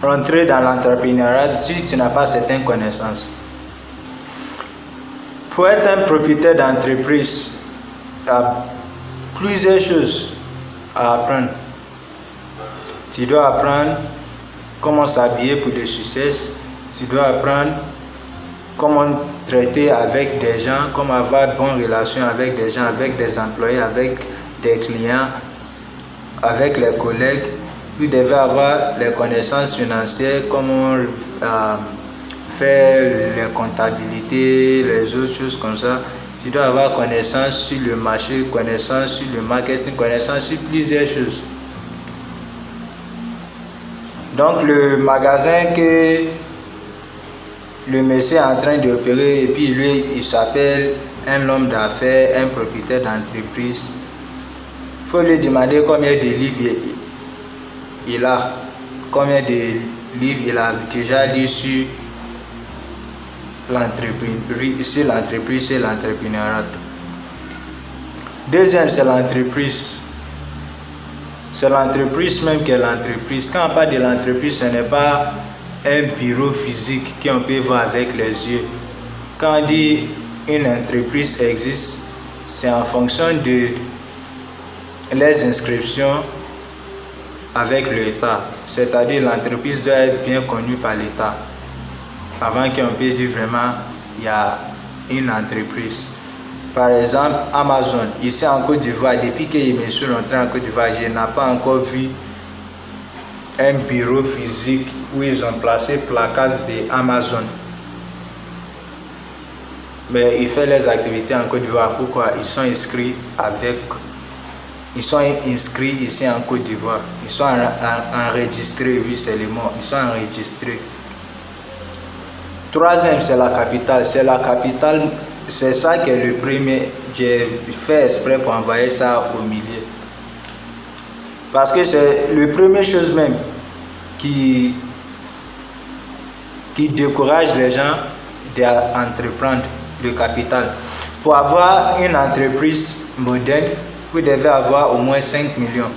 rentrer dans l'entrepreneuriat si tu n'as pas certaines connaissances. Pour être un propriétaire d'entreprise, il y a plusieurs choses à apprendre. Tu dois apprendre comment s'habiller pour le succès. Tu dois apprendre comment traiter avec des gens, comment avoir de bonnes relations avec des gens, avec des employés, avec des clients, avec les collègues. Vous devez avoir les connaissances financières, comment faire les comptabilités, les autres choses comme ça. Tu dois avoir connaissance sur le marché, connaissance sur le marketing, connaissance sur plusieurs choses. Donc le magasin que le monsieur est en train d'opérer et puis lui il s'appelle un homme d'affaires, un propriétaire d'entreprise. Il faut lui demander combien de livres il a, combien de livres il a déjà lu sur l'entreprise, c'est l'entrepreneuriat. Deuxième, c'est l'entreprise. C'est l'entreprise même qui est l'entreprise. Quand on parle de l'entreprise, ce n'est pas un bureau physique qu'on peut voir avec les yeux. Quand on dit une entreprise existe, c'est en fonction de les inscriptions avec l'État. C'est-à-dire l'entreprise doit être bien connue par l'État avant qu'on puisse dire vraiment il y a une entreprise. Par exemple, Amazon, ici en Côte d'Ivoire, depuis que je me suis rentré en Côte d'Ivoire, je n'ai pas encore vu un bureau physique où ils ont placé placard de Amazon. Mais ils font les activités en Côte d'Ivoire. Pourquoi? Ils sont inscrits ici en Côte d'Ivoire. Ils sont enregistrés, oui, c'est le mot. Ils sont enregistrés. Troisième, c'est la capitale. C'est la capitale. C'est ça qui est le premier. J'ai fait exprès pour envoyer ça au milieu. Parce que c'est la première chose même qui décourage les gens d'entreprendre le capital. Pour avoir une entreprise moderne, vous devez avoir au moins 5 millions.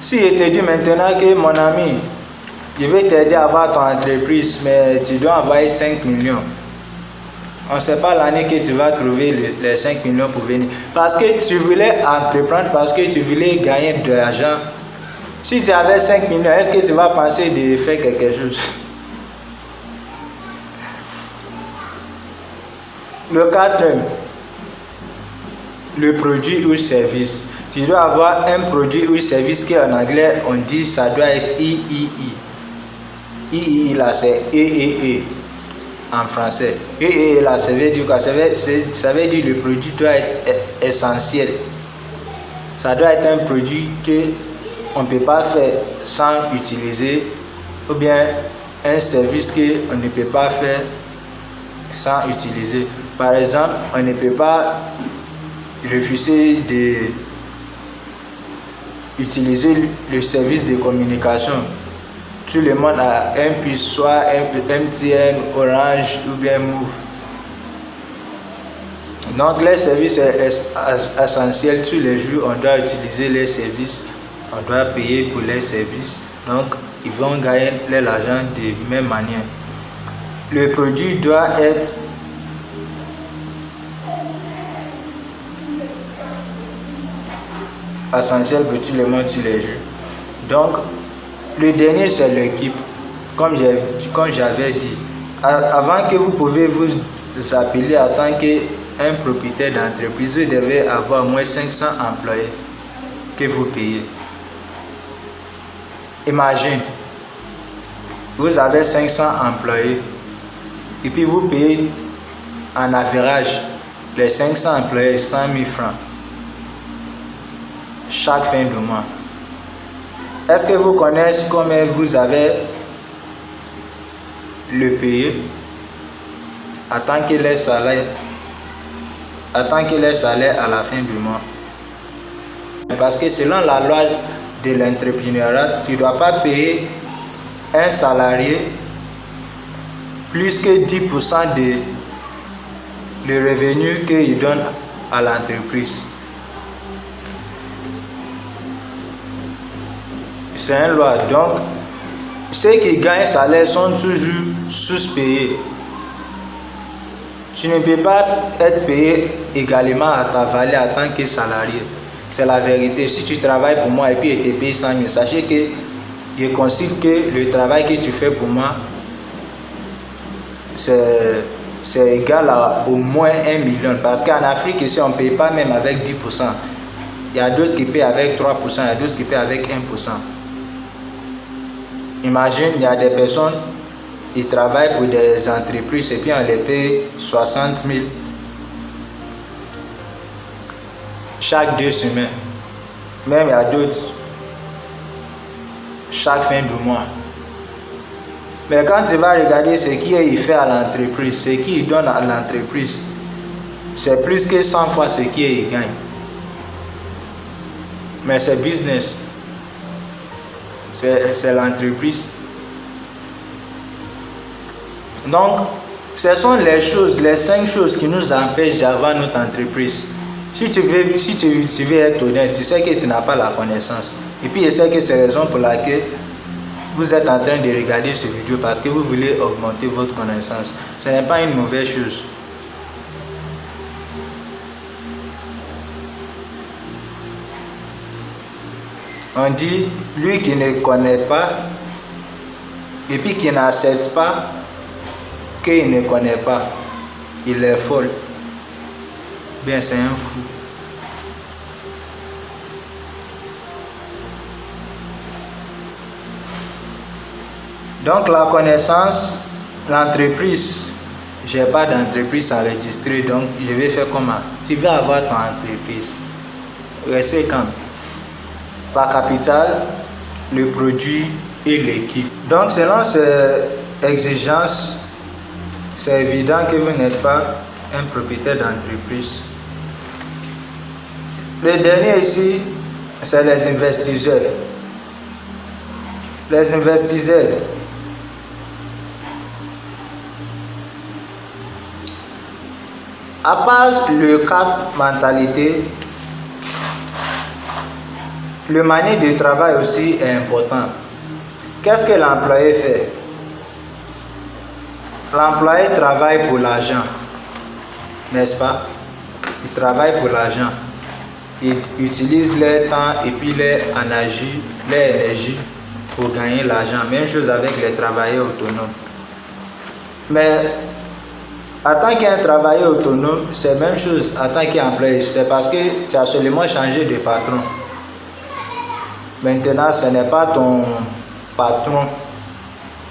Si je te dis maintenant que mon ami, je vais t'aider à avoir ton entreprise, mais tu dois envoyer 5 millions. On ne sait pas l'année que tu vas trouver les 5 millions pour venir. Parce que tu voulais entreprendre, parce que tu voulais gagner de l'argent. Si tu avais 5 millions, est-ce que tu vas penser de faire quelque chose? Le quatrième, le produit ou service. Tu dois avoir un produit ou service qui en anglais on dit ça doit être III. III là c'est EEE en français. EEE là ça veut dire quoi? Ça veut dire le produit doit être essentiel. Ça doit être un produit que on ne peut pas faire sans utiliser, ou bien un service que on ne peut pas faire sans utiliser. Par exemple, on ne peut pas refuser d'utiliser le service de communication. Tout le monde a un puce, soit MTN, Orange ou bien Move. Donc les services sont essentiels. Tous les jours, on doit utiliser les services. On doit payer pour les services. Donc, ils vont gagner l'argent de même manière. Le produit doit être essentiel pour tout le monde tous les jours. Donc, le dernier, c'est l'équipe. Comme j'avais dit, avant que vous pouvez vous appeler en tant qu'un propriétaire d'entreprise, vous devez avoir au moins 500 employés que vous payez. Imagine, vous avez 500 employés et puis vous payez en average les 500 employés 100 000 francs chaque fin de mois. Est-ce que vous connaissez combien vous avez le payer en tant que les salaires à la fin du mois? Parce que selon la loi de l'entrepreneuriat, tu ne dois pas payer un salarié plus que 10% de revenus qu'il donne à l'entreprise. C'est une loi. Donc, ceux qui gagnent salaire sont toujours sous-payés. Tu ne peux pas être payé également à ta valeur en tant que salarié. C'est la vérité. Si tu travailles pour moi et puis tu te payes 100 000, sachez que je considère que le travail que tu fais pour moi, c'est égal à au moins 1 million. Parce qu'en Afrique, ici, on ne paye pas même avec 10%. Il y a d'autres qui payent avec 3%, il y a d'autres qui payent avec 1%. Imagine, il y a des personnes qui travaillent pour des entreprises et puis on les paye 60 000 chaque 2 semaines. Même il y a d'autres chaque fin du mois. Mais quand tu vas regarder ce qu'il fait à l'entreprise, ce qu'il donne à l'entreprise, c'est plus que 100 fois ce qu'il gagne. Mais c'est business. C'est l'entreprise. Donc, ce sont les 5 choses qui nous empêchent d'avoir notre entreprise. Si tu veux être honnête, tu sais que tu n'as pas la connaissance. Et puis, je sais que c'est la raison pour laquelle vous êtes en train de regarder cette vidéo parce que vous voulez augmenter votre connaissance. Ce n'est pas une mauvaise chose. On dit, lui qui ne connaît pas et puis qui n'accepte pas qu'il ne connaît pas, il est folle. Bien, c'est un fou. Donc la connaissance, l'entreprise, j'ai pas d'entreprise enregistrée, donc je vais faire comment? Tu veux avoir ton entreprise. Restez calme. La capital, le produit et l'équipe. Donc selon ces exigences, c'est évident que vous n'êtes pas un propriétaire d'entreprise. Le dernier ici, c'est les investisseurs. Les investisseurs. À part le 4 mentalité, le manière de travail aussi est important. Qu'est-ce que l'employé fait? L'employé travaille pour l'argent, n'est-ce pas? Il travaille pour l'argent. Il utilise leur temps et puis leur énergie pour gagner l'argent. Même chose avec les travailleurs autonomes. Mais en tant qu'un travailleur autonome, c'est la même chose en tant qu'employé. C'est parce que tu as seulement changé de patron. Maintenant, ce n'est pas ton patron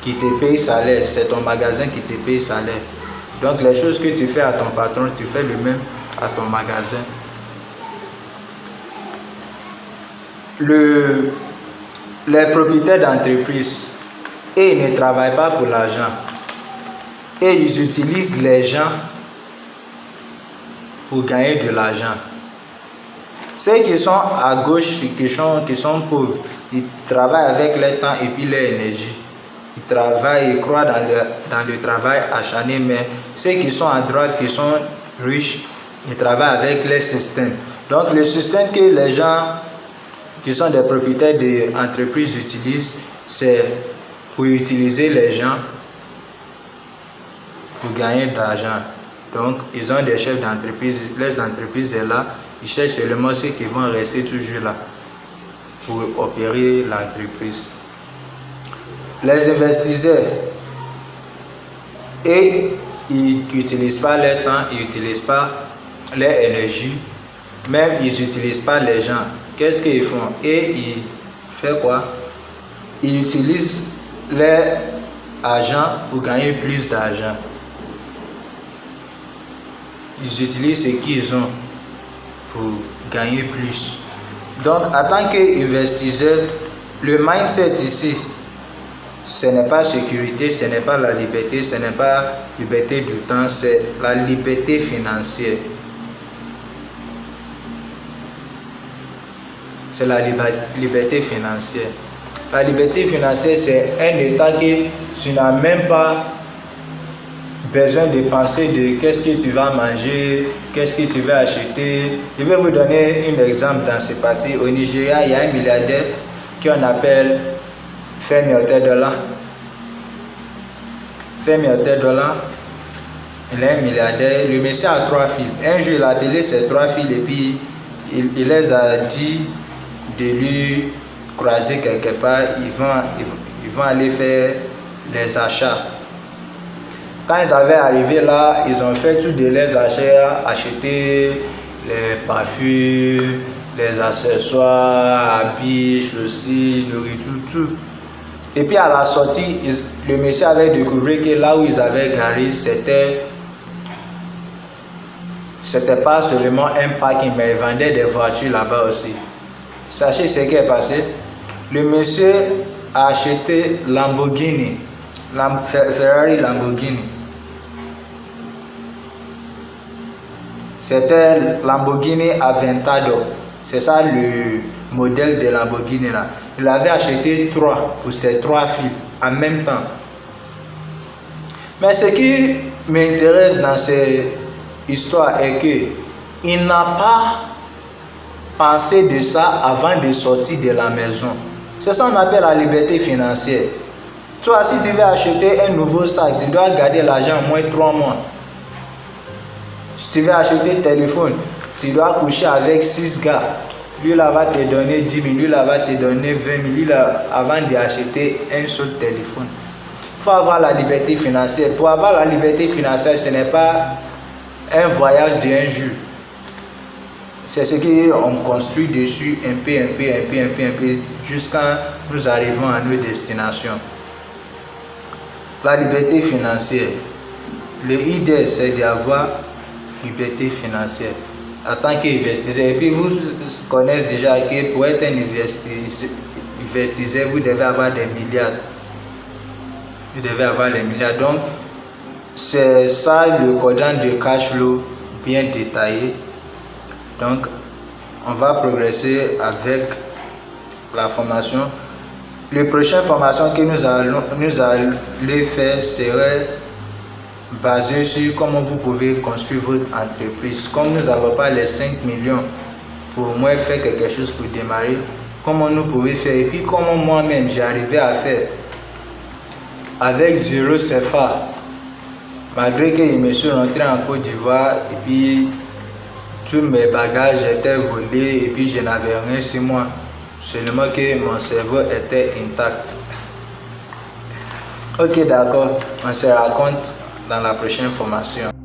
qui te paye salaire, c'est ton magasin qui te paye salaire. Donc les choses que tu fais à ton patron, tu fais le même à ton magasin. Les propriétaires d'entreprise, ils ne travaillent pas pour l'argent. Et ils utilisent les gens pour gagner de l'argent. Ceux qui sont à gauche, qui sont pauvres, ils travaillent avec leur temps et puis leur énergie. Ils travaillent, ils croient dans le travail acharné, mais ceux qui sont à droite, qui sont riches, ils travaillent avec leur système. Donc le système que les gens qui sont des propriétaires d'entreprises utilisent, c'est pour utiliser les gens pour gagner de l'argent. Donc, ils ont des chefs d'entreprise, les entreprises sont là, ils cherchent seulement ceux qui vont rester toujours là pour opérer l'entreprise. Les investisseurs, et ils n'utilisent pas leur temps, ils n'utilisent pas leur énergie, même ils n'utilisent pas les gens. Qu'est-ce qu'ils font? Et ils font quoi? Ils utilisent leur argent pour gagner plus d'argent. Ils utilisent ce qu'ils ont pour gagner plus. Donc, en tant qu'investisseur, le mindset ici, ce n'est pas sécurité, ce n'est pas la liberté, ce n'est pas liberté du temps, c'est la liberté financière. C'est la liberté financière. La liberté financière, c'est un état que tu n'as même pas besoin de penser de qu'est-ce que tu vas manger, qu'est-ce que tu vas acheter. Je vais vous donner un exemple dans cette partie. Au Nigeria, il y a un milliardaire qu'on appelle Femi Otedola. Femi Otedola, il est un milliardaire. Le monsieur a 3 filles. Un jour, il a appelé ses 3 filles et puis il les a dit de lui croiser quelque part. Ils vont aller faire les achats. Quand ils avaient arrivé là, ils ont fait tous de leurs achats, acheter les parfums, les accessoires, habits, chaussures, nourriture, tout. Et puis à la sortie, le monsieur avait découvert que là où ils avaient garé, c'était pas seulement un parking, mais ils vendaient des voitures là-bas aussi. Sachez ce qui est passé. Le monsieur a acheté Lamborghini, Ferrari Lamborghini. C'était Lamborghini Aventador. C'est ça le modèle de Lamborghini là. Il avait acheté 3 pour ses 3 filles en même temps. Mais ce qui m'intéresse dans cette histoire est que il n'a pas pensé de ça avant de sortir de la maison. C'est ça qu'on appelle la liberté financière. Toi, si tu veux acheter un nouveau sac, tu dois garder l'argent au moins 3 mois. Si tu veux acheter un téléphone, tu dois coucher avec 6 gars. Lui là va te donner 10 000, lui là va te donner 20 000, lui là avant d'acheter un seul téléphone. Il faut avoir la liberté financière. Pour avoir la liberté financière, ce n'est pas un voyage d'un jour. C'est ce qu'on construit dessus un peu, jusqu'à nous arrivons à nos destinations. La liberté financière. Le idée, c'est d'avoir liberté financière en tant qu'investisseur. Et puis vous connaissez déjà que pour être un investisseur, vous devez avoir des milliards. Vous devez avoir les milliards. Donc, c'est ça le quadrant de cash flow bien détaillé. Donc, on va progresser avec la formation. La prochaine formation que nous allons faire serait basée sur comment vous pouvez construire votre entreprise. Comme nous n'avons pas les 5 millions pour moi faire quelque chose pour démarrer, comment nous pouvons faire et puis comment moi-même j'ai arrivé à faire avec 0 CFA. Malgré que je me suis rentré en Côte d'Ivoire et puis tous mes bagages étaient volés et puis je n'avais rien sur moi. Seulement que mon cerveau était intact. Ok, d'accord. On se raconte dans la prochaine formation.